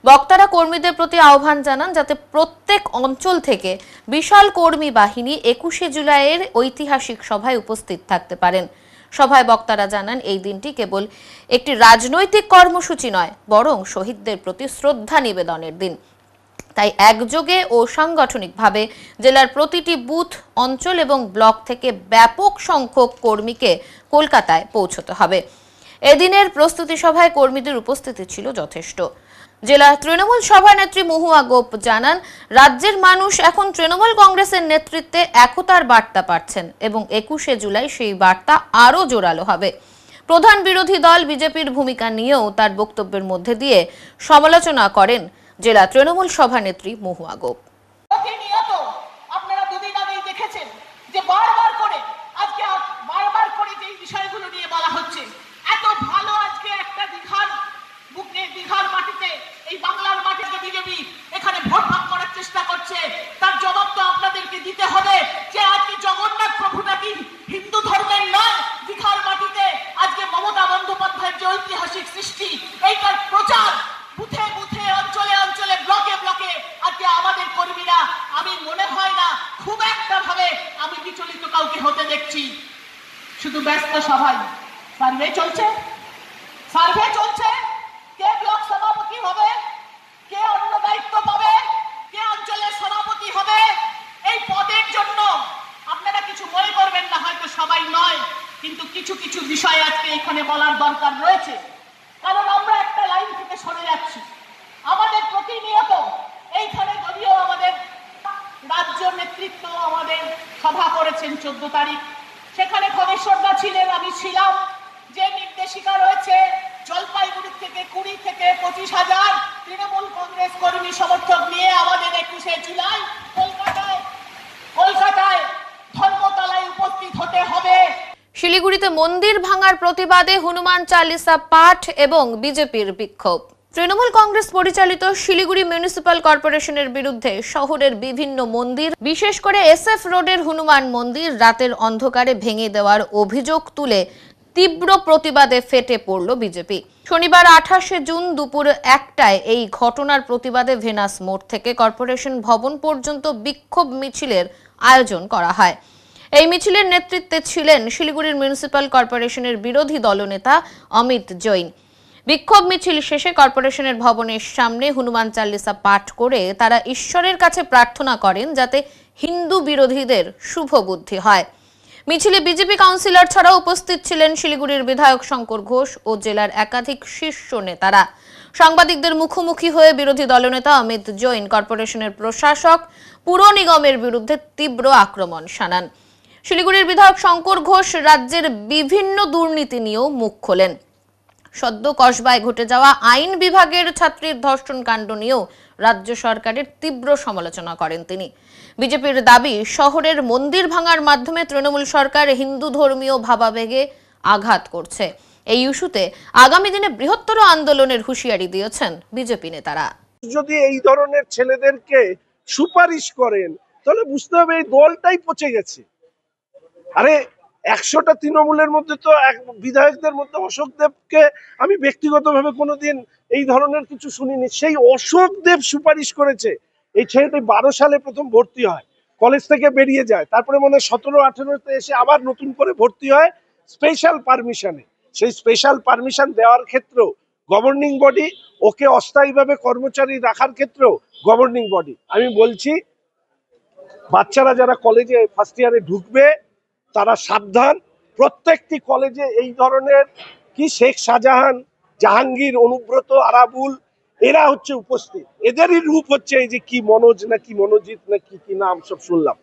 বক্তারা কর্মীদের প্রতি আহ্বান জানান যাতে প্রত্যেক অঞ্চল থেকে বিশাল কর্মী বাহিনী 21শে জুলাইয়ের ঐতিহাসিক সভায় উপস্থিত থাকতে পারেন। সভায় বক্তারা জানান এই দিনটি কেবল একটি রাজনৈতিক কর্মসূচি নয়, বরং শহীদদের প্রতি শ্রদ্ধা নিবেদনের দিন। তাই একযোগে ও সাংগঠনিকভাবে জেলার প্রতিটি বুথ, অঞ্চল এবং ব্লক থেকে ব্যাপক সংখ্যক কর্মীকে কলকাতায় পৌঁছতে হবে। এদিনের প্রস্তুতি সভায় কর্মীদের উপস্থিতি ছিল যথেষ্ট। জেলা তৃণমূল সভানেত্রী মহুয়া গোপ জানান, রাজ্যের মানুষ এখন তৃণমূল কংগ্রেসের নেতৃত্বে একতার বার্তা পাচ্ছেন এবং 21শে জুলাই সেই বার্তা আরও জোরালো হবে। প্রধান বিরোধী দল বিজেপির ভূমিকা নিয়েও তার বক্তব্যের মধ্যে দিয়ে সমালোচনা করেন জেলা তৃণমূল সভানেত্রী মহুয়া গোপ। প্রতিনিয়ত আপনারা দুদিন আগেই দেখেছেন যে বারবার করে যে বিষয়গুলো নিয়ে বলা হচ্ছে। এত ভালো আজকে একটা দীঘার মাটিতে, এই বাংলার মাটিতে বিজেপি এখানে ভোট ভাগ করার চেষ্টা করছে। তার জবাব তো আপনাদেরকে দিতে হবে যে আজকে জগন্নাথ প্রভুটা কি হিন্দু ধর্মের নয়? দীঘার মাটিতে আজকে মমতা বন্দ্যোপাধ্যায়ের যে ঐতিহাসিক সৃষ্টি, এইটার প্রচার বুথে বুথে, অঞ্চলে অঞ্চলে, ব্লকে ব্লকে আজকে আমাদের কর্মীরা, আমি মনে হয় না খুব একটা ভাবে আমি বিচলিত কাউকে হতে দেখছি। শুধু ব্যস্ত সবাই সার্ভে চলছে, কে ব্লক সভাপতি হবে, কে অন্য দায়িত্ব পাবে, কে অঞ্চলের সভাপতি হবে। এই পদের জন্য আপনারা কিছু মনে করবেন না, হয়তো সবাই নয়, কিন্তু কিছু কিছু বিষয় আজকে এখানে বলার দরকার রয়েছে। কারণ আমরা একটা লাইন থেকে সরে যাচ্ছি। আমাদের প্রতিনিয়ত এইখানে যদিও আমাদের রাজ্য নেতৃত্ব আমাদের সভা করেছেন 14 তারিখ, সেখানে খগেশ্বরদা ছিলেন, আমি ছিলাম। যে নির্দেশিকা রয়েছে জলপাইগুড়ি থেকে 20 থেকে 25,000 তৃণমূল কংগ্রেস কর্মী সমর্থক নিয়ে আমাদের 21শে জুলাই কলকাতায় ধর্মতলায় উপস্থিত হতে হবে। শিলিগুড়িতে মন্দির ভাঙার প্রতিবাদে হনুমান চালিসা পাঠ এবং বিজেপির বিক্ষোভ। তৃণমূল কংগ্রেস পরিচালিত শিলিগুড়ি মিউনিসিপাল কর্পোরেশনের বিরুদ্ধে শহরের বিভিন্ন মন্দির, বিশেষ করে SF রোডের হনুমান মন্দির রাতের অন্ধকারে ভেঙে দেওয়ার অভিযোগ তুলে তীব্র প্রতিবাদে ফেটে পড়ল বিজেপি। শনিবার 28শে জুন দুপুর 1টায় এই ঘটনার প্রতিবাদে ভেনাস মোড় থেকে কর্পোরেশন ভবন পর্যন্ত বিক্ষোভ মিছিলের আয়োজন করা হয়। এই মিছিলের নেতৃত্বে ছিলেন শিলিগুড়ির মিউনিসিপাল কর্পোরেশনের বিরোধী দলনেতা অমিত জৈন। বিক্ষোভ মিছিল শেষে কর্পোরেশনের ভবনের সামনে হনুমান চালিসা পাঠ করে তারা ঈশ্বরের কাছে প্রার্থনা করেন যাতে হিন্দু বিরোধীদের শুভ বুদ্ধি হয়। মিছিলে বিজেপি কাউন্সিলর ছাড়াও উপস্থিত ছিলেন শিলিগুড়ির বিধায়ক শঙ্কর ঘোষ ও জেলার একাধিক শীর্ষ নেতারা। সাংবাদিকদের মুখোমুখি হয়ে বিরোধী দলনেতা অমিত জৈন কর্পোরেশনের প্রশাসক, পুর নিগমের বিরুদ্ধে তীব্র আক্রমণ শানান। শিলিগুড়ির বিধায়ক শঙ্কর ঘোষ রাজ্যের বিভিন্ন দুর্নীতি নিয়েও মুখ খোলেন। সদ্য কসবায় ঘটে যাওয়া আইন বিভাগের ছাত্রীর ধর্ষণ কাণ্ড নিয়েও রাজ্য সরকারের তীব্র সমালোচনা করেন তিনি। বিজেপির দাবি, শহরের মন্দির ভাঙার মাধ্যমে তৃণমূল সরকার হিন্দু ধর্মীয় ভাবাবেগে আঘাত করছে। এই ইস্যুতে আগামী দিনে বৃহত্তর আন্দোলনের হুঁশিয়ারি দিয়েছেন বিজেপি নেতারা। যদি এই ধরনের ছেলেদেরকে সুপারিশ করেন তাহলে বুঝতে হবে এই দলটাই পচে গেছে। আরে 100টা তৃণমূলের মধ্যে তো এক বিধায়কদের মধ্যে অশোক দেবকে আমি ব্যক্তিগতভাবে কোনোদিন এই ধরনের কিছু শুনিনি। সেই অশোক দেব সুপারিশ করেছে এই ছেলেটি 12 সালে প্রথম ভর্তি হয়, কলেজ থেকে বেরিয়ে যায়, তারপরে মনে হয় 17-18তে এসে আবার নতুন করে ভর্তি হয় স্পেশাল পারমিশনে। সেই স্পেশাল পারমিশন দেওয়ার ক্ষেত্রেও গভর্নিং বডি, ওকে অস্থায়ীভাবে কর্মচারী রাখার ক্ষেত্রেও গভর্নিং বডি। আমি বলছি বাচ্চারা যারা কলেজে ফার্স্ট ইয়ারে ঢুকবে তারা সাবধান। প্রত্যেকটি কলেজে এই ধরনের কি শেখ শাহজাহান, জাহাঙ্গীর, অনুব্রত, আরাবুল এরা হচ্ছে উপস্থিত। এদেরই রূপ হচ্ছে এই যে কি মনোজ না কি মনোজিৎ না কি নাম সব শুনলাম,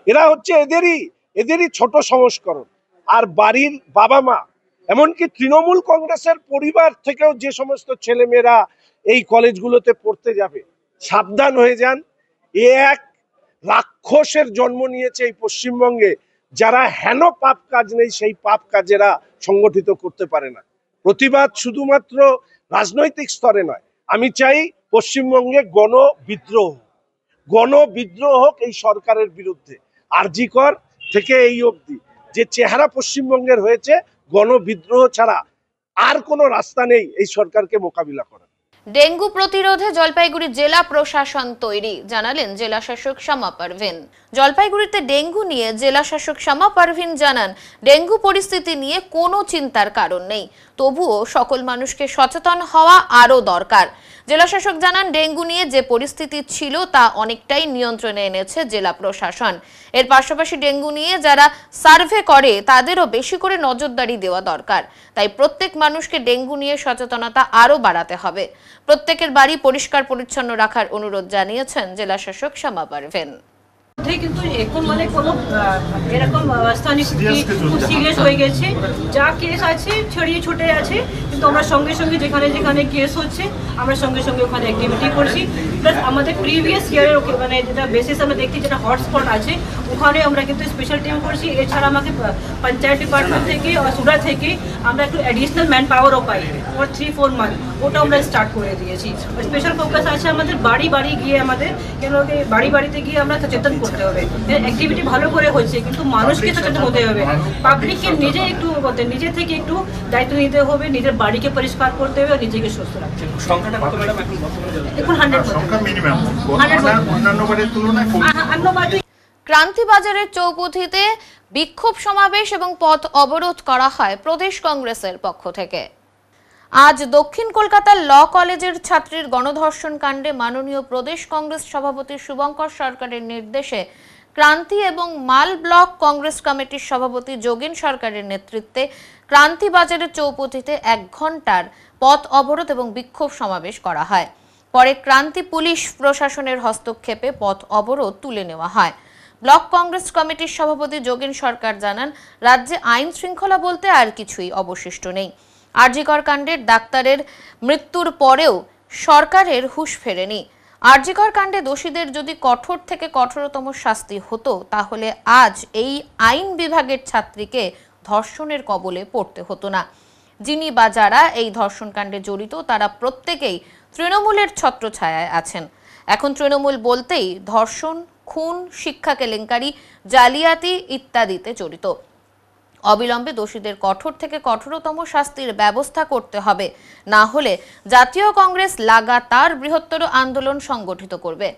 এরা হচ্ছে এদেরই ছোট সংস্করণ। আর বাড়ির বাবা মা, এমনকি তৃণমূল কংগ্রেসের পরিবার থেকেও যে সমস্ত ছেলেমেয়েরা এই কলেজগুলোতে পড়তে যাবে সাবধান হয়ে যান। এক রাক্ষসের জন্ম নিয়েছে এই পশ্চিমবঙ্গে, যারা হেন পাপ কাজ নেই সেই পাপ কাজেরা সংগঠিত করতে পারে না। প্রতিবাদ শুধুমাত্র রাজনৈতিক স্তরে নয়, আমি চাই পশ্চিমবঙ্গে গণবিদ্রোহ হোক এই সরকারের বিরুদ্ধে। আরজিকর থেকে এই অবধি যে চেহারা পশ্চিমবঙ্গের হয়েছে, গণবিদ্রোহ ছাড়া আর কোনো রাস্তা নেই এই সরকারকে মোকাবিলা করা। ডেঙ্গু প্রতিরোধে জলপাইগুড়ি জেলা প্রশাসন তৈরি, জানালেন জেলা শাসক শামা পারভিন। জলপাইগুড়িতে ডেঙ্গু নিয়ে জেলা শাসক শামা পারভিন জানান, ডেঙ্গু পরিস্থিতি নিয়ে কোনো চিন্তার কারণ নেই, তবুও সকল মানুষকে সচেতন হওয়া আরও দরকার। জেলা শাসক জানান, ডেঙ্গু নিয়ে যে পরিস্থিতি ছিল তা অনেকটাই নিয়ন্ত্রণে এনেছে জেলা প্রশাসন। এর পাশাপাশি ডেঙ্গু নিয়ে যারা সার্ভে করে তাদেরও বেশি করে নজরদারি দেওয়া দরকার। তাই প্রত্যেক মানুষকে ডেঙ্গু নিয়ে সচেতনতা আরও বাড়াতে হবে। প্রত্যেকের বাড়ি পরিষ্কার পরিচ্ছন্ন রাখার অনুরোধ জানিয়েছেন জেলা শাসক শামা পারভিন। কিন্তু এখন মানে কোনো এরকম অবস্থা নেই, খুব সিরিয়াস হয়ে গেছে। যা কেস আছে ছড়িয়ে ছুটে আছে, কিন্তু আমরা সঙ্গে সঙ্গে যেখানে যেখানে কেস হচ্ছে আমরা সঙ্গে সঙ্গে ওখানে অ্যাক্টিভিটি করছি। প্লাস আমাদের প্রিভিয়াস ইয়ারের মানে যেটা বেসিস আমরা দেখছি যেটা হটস্পট আছে ওখানে আমরা কিন্তু স্পেশাল টিম করছি। এছাড়া আমাকে পঞ্চায়েত ডিপার্টমেন্ট থেকে আর সুরা থেকে আমরা একটু অ্যাডিশনাল ম্যান পাওয়ারও পাই ফর 3-4 মান্থ, ওটা আমরা স্টার্ট করে দিয়েছি। স্পেশাল ফোকাস আছে আমাদের বাড়ি বাড়ি গিয়ে, আমাদের কেন বাড়ি বাড়িতে গিয়ে আমরা সচেতন করতে হবে। অ্যাক্টিভিটি ভালো করে হচ্ছে, কিন্তু মানুষকে সচেতন হতে হবে। পাবলিককে নিজে একটু নিজে থেকে একটু দায়িত্ব নিতে হবে, নিজের বাড়িকে পরিষ্কার করতে হবে আর নিজেকে সুস্থ রাখতে হবে। সংখ্যাটা কত ম্যাডাম এখন? 100 ক্রান্তিবাজারের চৌপথিতে বিক্ষোভ সমাবেশ এবং পথ অবরোধ করা হয় প্রদেশ কংগ্রেসের পক্ষ থেকে। আজ দক্ষিণ কলকাতার ল কলেজের ছাত্রীর গণধর্ষণ কাণ্ডে মাননীয় প্রদেশ কংগ্রেস সভাপতি শুভঙ্কর সরকারের নির্দেশে ক্রান্তি এবং মাল ব্লক কংগ্রেস কমিটির সভাপতি যোগেন সরকারের নেতৃত্বে ক্রান্তিবাজারের চৌপথিতে 1 ঘন্টার পথ অবরোধ এবং বিক্ষোভ সমাবেশ করা হয়। পরে ক্রান্তি পুলিশ প্রশাসনের হস্তক্ষেপে পথ অবরোধ তুলে নেওয়া হয়। ব্লক কংগ্রেস কমিটির সভাপতি যোগেন সরকার জানান, রাজ্যে আইন শৃঙ্খলা বলতে আর কিছুই অবশিষ্ট নেই। আরজিকর কাণ্ডের ডাক্তারের মৃত্যুর পরেও সরকারের হুঁশ ফেরেনি। আরজিকর কাণ্ডে দোষীদের যদি কঠোর থেকে কঠোরতম শাস্তি হতো তাহলে আজ এই আইন বিভাগের ছাত্রীকে ধর্ষণের কবলে পড়তে হতো না। যিনি বা যারা এই ধর্ষণ কাণ্ডে জড়িত তারা প্রত্যেকেই তৃণমূলের ছত্রছায়ায় আছেন। এখন তৃণমূল বলতেই ধর্ষণ, খুন, শিক্ষা কেলেঙ্কারি, জালিয়াতি ইত্যাদিতে জড়িত। অবিলম্বে দোষীদের কঠোর থেকে কঠোরতম শাস্তির ব্যবস্থা করতে হবে, না হলে জাতীয় কংগ্রেস লাগাতার বৃহত্তর আন্দোলন সংগঠিত করবে।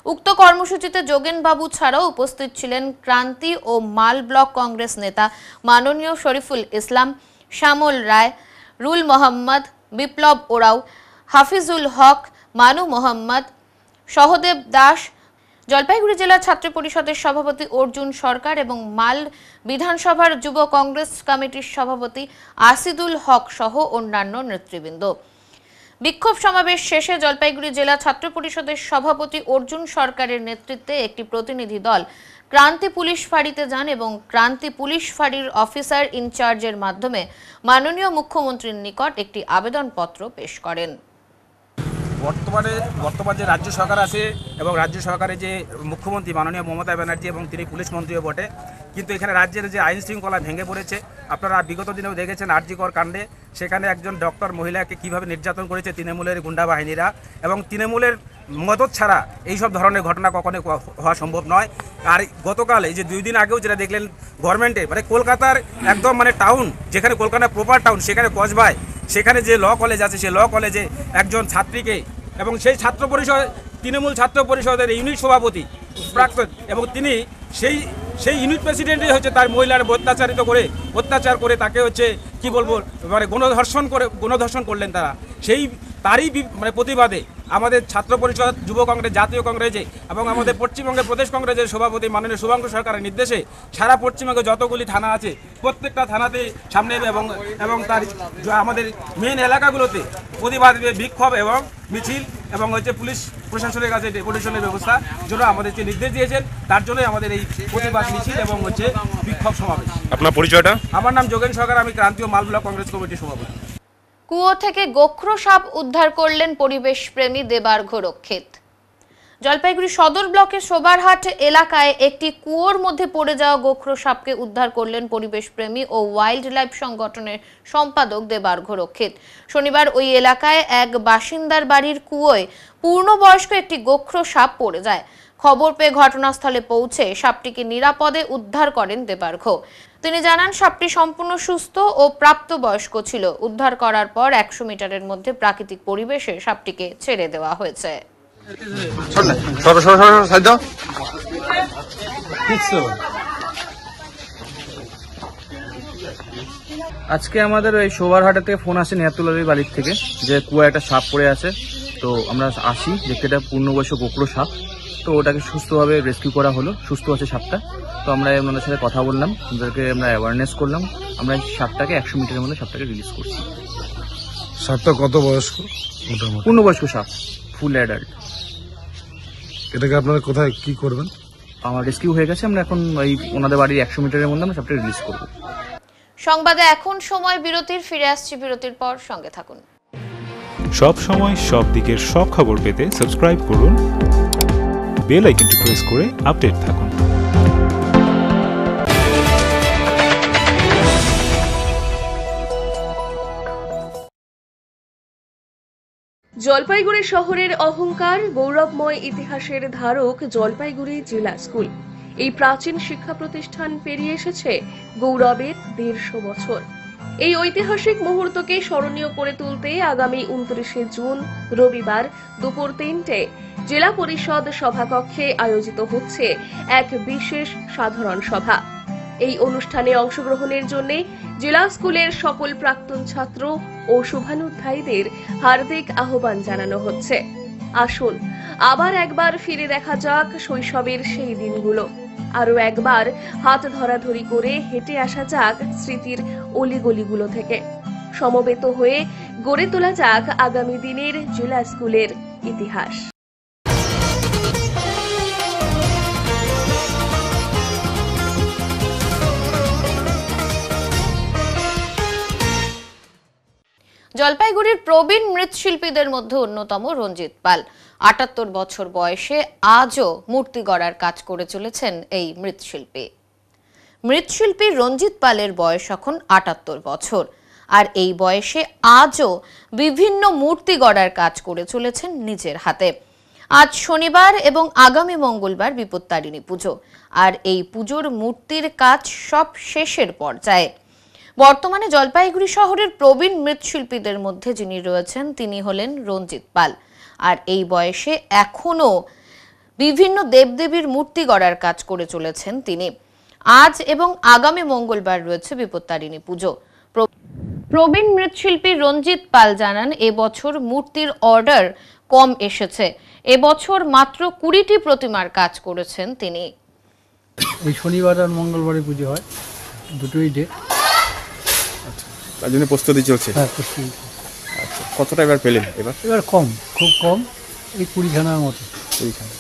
উক্ত কর্মসূচিতে যোগেন বাবু ছাড়াও উপস্থিত ছিলেন ক্রান্তি ও মাল ব্লক কংগ্রেস নেতা মাননীয় শরীফুল ইসলাম, শ্যামল রায়, রুল মোহাম্মদ, বিপ্লব ওরাও, হাফিজুল হক, মানু মোহাম্মদ, সহদেব দাস, জলপাইগুড়ি জেলা ছাত্র পরিষদের সভাপতি অর্জুন সরকার এবং মাল বিধানসভার যুব কংগ্রেস কমিটির সভাপতি আসিদুল হক সহ অন্যান্য নেতৃবৃন্দ। বিক্ষোভ সমাবেশ শেষে জলপাইগুড়ি জেলা ছাত্র পরিষদের সভাপতি অর্জুন সরকারের নেতৃত্বে একটি প্রতিনিধি দল ক্রান্তি পুলিশ ফাঁড়িতে যান এবং ক্রান্তি পুলিশ ফাঁড়ির অফিসার ইনচার্জের মাধ্যমে মাননীয় মুখ্যমন্ত্রীর নিকট একটি আবেদনপত্র পেশ করেন। বর্তমান যে রাজ্য সরকার আছে এবং রাজ্য সরকারের যে মুখ্যমন্ত্রী মাননীয় মমতা ব্যানার্জি এবং তিনি পুলিশ মন্ত্রীও বটে, কিন্তু এখানে রাজ্যের যে আইন শৃঙ্খলা ভেঙে পড়েছে। আপনারা বিগত দিনেও দেখেছেন আরজিকর কাণ্ডে, সেখানে একজন ডক্টর মহিলাকে কিভাবে নির্যাতন করেছে তৃণমূলের গুন্ডা বাহিনীরা, এবং তৃণমূলের মদত ছাড়া এইসব ধরনের ঘটনা কখনোই হওয়া সম্ভব নয়। আর গতকাল এই যে 2 দিন আগেও যেটা দেখলেন গভর্নমেন্টে মানে কলকাতার একদম মানে টাউন, যেখানে কলকাতা প্রপার টাউন, সেখানে কসবায় সেখানে যে ল কলেজ আছে সেই ল কলেজে একজন ছাত্রীকে এবং সেই ছাত্র পরিষদ তৃণমূল ছাত্র পরিষদের ইউনিট সভাপতি প্রাক্তন, এবং তিনি সেই ইউনিট প্রেসিডেন্টই হচ্ছে তার মহিলার অত্যাচার করে তাকে হচ্ছে কি বলবো মানে গণধর্ষণ করলেন তারা। তারই মানে প্রতিবাদে আমাদের ছাত্র পরিষদ, যুব কংগ্রেস, জাতীয় কংগ্রেসে এবং আমাদের পশ্চিমবঙ্গের প্রদেশ কংগ্রেসের সভাপতি মাননীয় শুভাঙ্কু সরকারের নির্দেশে সারা পশ্চিমবঙ্গে যতগুলি থানা আছে প্রত্যেকটা থানাতে সামনে এবং তার আমাদের মেন এলাকাগুলোতে প্রতিবাদ বিক্ষোভ এবং মিছিল এবং হচ্ছে পুলিশ প্রশাসনের কাছে ডেপুটেশনের ব্যবস্থা জন্য আমাদেরকে নির্দেশ দিয়েছেন। তার জন্যই আমাদের এই প্রতিবাদ মিছিল এবং হচ্ছে বিক্ষোভ সমাবেশ। আপনার পরিচয়টা? আমার নাম যোগেন সরকার, আমি ক্রান্তীয় মাল ব্লক কংগ্রেস কমিটির সভাপতি। কুয়ো থেকে গোখরো সাপ উদ্ধার করলেন পরিবেশ প্রেমী দেবার্ঘ রক্ষিত। জলপাইগুড়ি সদর ব্লকের শোভারহাট এলাকায় একটি কুয়োর মধ্যে পড়ে যাওয়া গোখরো সাপকে উদ্ধার করলেন পরিবেশ প্রেমী ও ওয়াইল্ড লাইফ সংগঠনের সম্পাদক দেবার্ঘ রক্ষিত। শনিবার ওই এলাকায় এক বাসিন্দার বাড়ির কুয়োয় পূর্ণবয়স্ক একটি গোখরো সাপ পড়ে যায়। খবর পেয়ে ঘটনাস্থলে পৌঁছে সাপটিকে নিরাপদে উদ্ধার করেন দেবার্ঘ। তিনি জানান সাপটি সম্পূর্ণ সুস্থ ও প্রাপ্তবয়স্ক ছিল। উদ্ধার করার পর 100 মিটারের মধ্যে প্রাকৃতিক পরিবেশে সাপটিকে ছেড়ে দেওয়া হয়েছে। আজকে আমাদের ওই শোভারহাটে থেকে ফোন আসে নেহাতুল্লাহর বাড়ির থেকে যে কুয়ায় একটা সাপ পড়ে আছে। তো আমরা আসি দেখতে, এটা পূর্ণবয়স্ক গোখরো সাপ। তো ওটাকে সুস্থভাবে রেস্কিউ করা হলো, সুস্থ আছে সাপটা। তো আমরা ওনাদের সাথে কথা বললাম, ওদেরকে আমরা অ্যাওয়ারনেস করলাম। আমরা সাপটাকে 100 মিটারের মধ্যে সাপটাকে রিলিজ করছি। সাপটা কত বয়স্ক? পূর্ণবয়স্ক সাপ, ফুল অ্যাডাল্ট। এটাকে আপনারা কোথায় কি করবেন? আমার রেস্কিউ হয়ে গেছে, আমরা এখন ওই ওনাদের বাড়ির 100 মিটারের মধ্যে আমরা সাপটা রিলিজ করব। সংবাদে এখন সময় বিরতির, ফিরে আসছি বিরতির পর, সঙ্গে থাকুন। সব সময় সব দিকের সব খবর পেতে সাবস্ক্রাইব করুন, বেল আইকনটি প্রেস করে আপডেট থাকুন। জলপাইগুড়ি শহরের অহংকার, গৌরবময় ইতিহাসের ধারক জলপাইগুড়ি জেলা স্কুল। এই প্রাচীন শিক্ষা প্রতিষ্ঠান পেরিয়ে এসেছে গৌরবের 150 বছর। এই ঐতিহাসিক মুহূর্তকে স্মরণীয় করে তুলতে আগামী 29শে জুন রবিবার দুপুর 3টে জেলা পরিষদ সভাকক্ষে আয়োজিত হচ্ছে এক বিশেষ সাধারণ সভা। এই অনুষ্ঠানে অংশগ্রহণের জন্য জেলা স্কুলের সকল প্রাক্তন ছাত্র ও শুভানুধ্যায়ীদের হার্দিক আহ্বান জানানো হচ্ছে। আসুন আবার একবার ফিরে দেখা যাক শৈশবের সেই দিনগুলো। আরো একবার হাত ধরাধরি করে হেঁটে আসা যাক স্মৃতির অলিগলিগুলো থেকে। সমবেত হয়ে গড়ে তোলা যাক আগামী দিনের জেলা স্কুলের ইতিহাস। জলপাইগুড়ির প্রবীণ মৃৎশিল্পীদের মধ্যে অন্যতম রঞ্জিত পাল। ৭৮ বছর বয়সে আজও মূর্তি গড়ার কাজ করে চলেছেন এই মৃৎশিল্পী রঞ্জিত পালের বয়স এখন ৭৮ বছর। আর এই বয়সে আজও বিভিন্ন মূর্তি গড়ার কাজ করে চলেছেন নিজের হাতে। আজ শনিবার এবং আগামী মঙ্গলবার বিপত্তারিণী পুজো, আর এই পুজোর মূর্তির কাজ সব শেষের পর্যায়ে। বর্তমানে জলপাইগুড়ি শহরের প্রবীণ মৃৎশিল্পীদের মধ্যে যিনি রয়েছেন তিনি হলেন রঞ্জিত পাল। আর এই বয়সে এখনো বিভিন্ন দেবদেবীর মূর্তি গড়ার কাজ করে চলেছেন তিনি। আজ এবং আগামী মঙ্গলবার রয়েছে বিপত্তারিণী পুজো। প্রবীণ মৃৎশিল্পী রঞ্জিত পাল জানান এবছর মূর্তির অর্ডার কম এসেছে। এবছর মাত্র 20টি প্রতিমার কাজ করেছেন তিনি। এই শনিবার আর মঙ্গলবারে পুজো হয়, দুটোই ডেট। তার জন্য প্রস্তুতি চলছে? হ্যাঁ, প্রস্তুতি। আচ্ছা, কতটা এবার পেলেন? এবার কম, খুব কম, এই 20খানার মতো। 20খানা,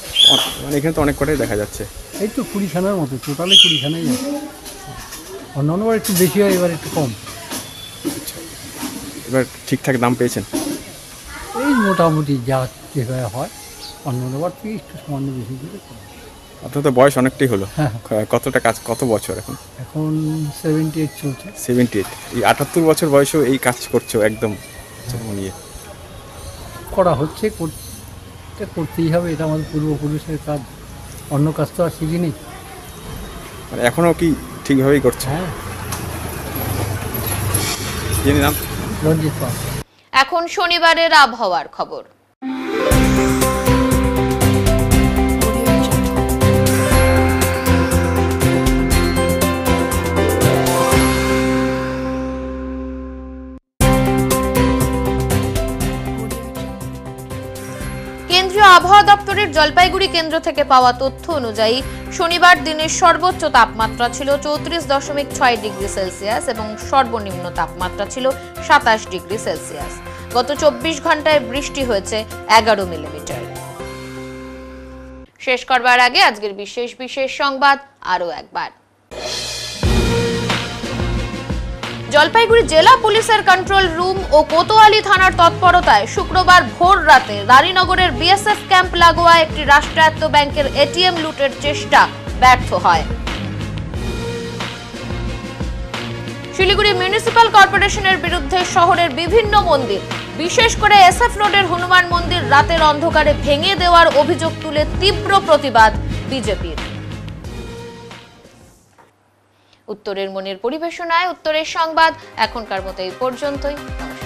মানে এখানে তো অনেক কটাই দেখা যাচ্ছে। এই তো 20খানার মতো, টোটালি 20খানাই আছে। অন্যান্যবার একটু বেশি হয়, এবার একটু কম। এবার ঠিকঠাক দাম পেয়েছেন? এই মোটামুটি যা যেভাবে হয়, অন্যান্যবার থেকে একটু সামান্য বেশি দিলে কম। আপনার তো বয়স অনেকটাই হলো। হ্যাঁ। কতটা কাজ, কত বছর এখন? এখন 78 চলছে। 78। এই 78 বছর বয়সেও এই কাজ করছো একদম নিয়ে? করা হচ্ছে, করতেই হবে, এটা আমাদের পূর্বপুরুষের কাজ, অন্য কাজ তো আর শিখি নেই। মানে এখনও কি ঠিকভাবেই করছে? হ্যাঁ। জেনে নাম? রঞ্জিত পাল। এখন শনিবারের আবহাওয়ার খবর। কেন্দ্রীয় আবহাওয়া দপ্তরের জলপাইগুড়ি কেন্দ্র থেকে পাওয়া তথ্য অনুযায়ী শনিবার দিনের সর্বোচ্চ তাপমাত্রা ছিল 34.6 ডিগ্রি সেলসিয়াস এবং সর্বনিম্ন তাপমাত্রা ছিল 27 ডিগ্রি সেলসিয়াস। গত 24 ঘন্টায় বৃষ্টি হয়েছে 11 মিলিমিটার। শেষ করবার আগে আজকের বিশেষ সংবাদ আরো একবার। জলপাইগুড়ি জেলা পুলিশের কন্ট্রোল রুম ও কোতোয়ালি থানার তৎপরতায় শুক্রবার ভোর রাতে রানীনগরের বিএসএফ ক্যাম্প লাগোয়া একটি রাষ্ট্রায়ত্ত ব্যাংকের এটিএম লুটের চেষ্টা ব্যর্থ হয়। শিলিগুড়ি মিউনিসিপাল কর্পোরেশনের বিরুদ্ধে শহরের বিভিন্ন মন্দির, বিশেষ করে এসএফ রোডের হনুমান মন্দির রাতের অন্ধকারে ভেঙে দেওয়ার অভিযোগ তুলে তীব্র প্রতিবাদ বিজেপির। উত্তরের মনের পরিবেশনায় উত্তরের সংবাদ এখনকার মতো এই পর্যন্তই। নমস্কার।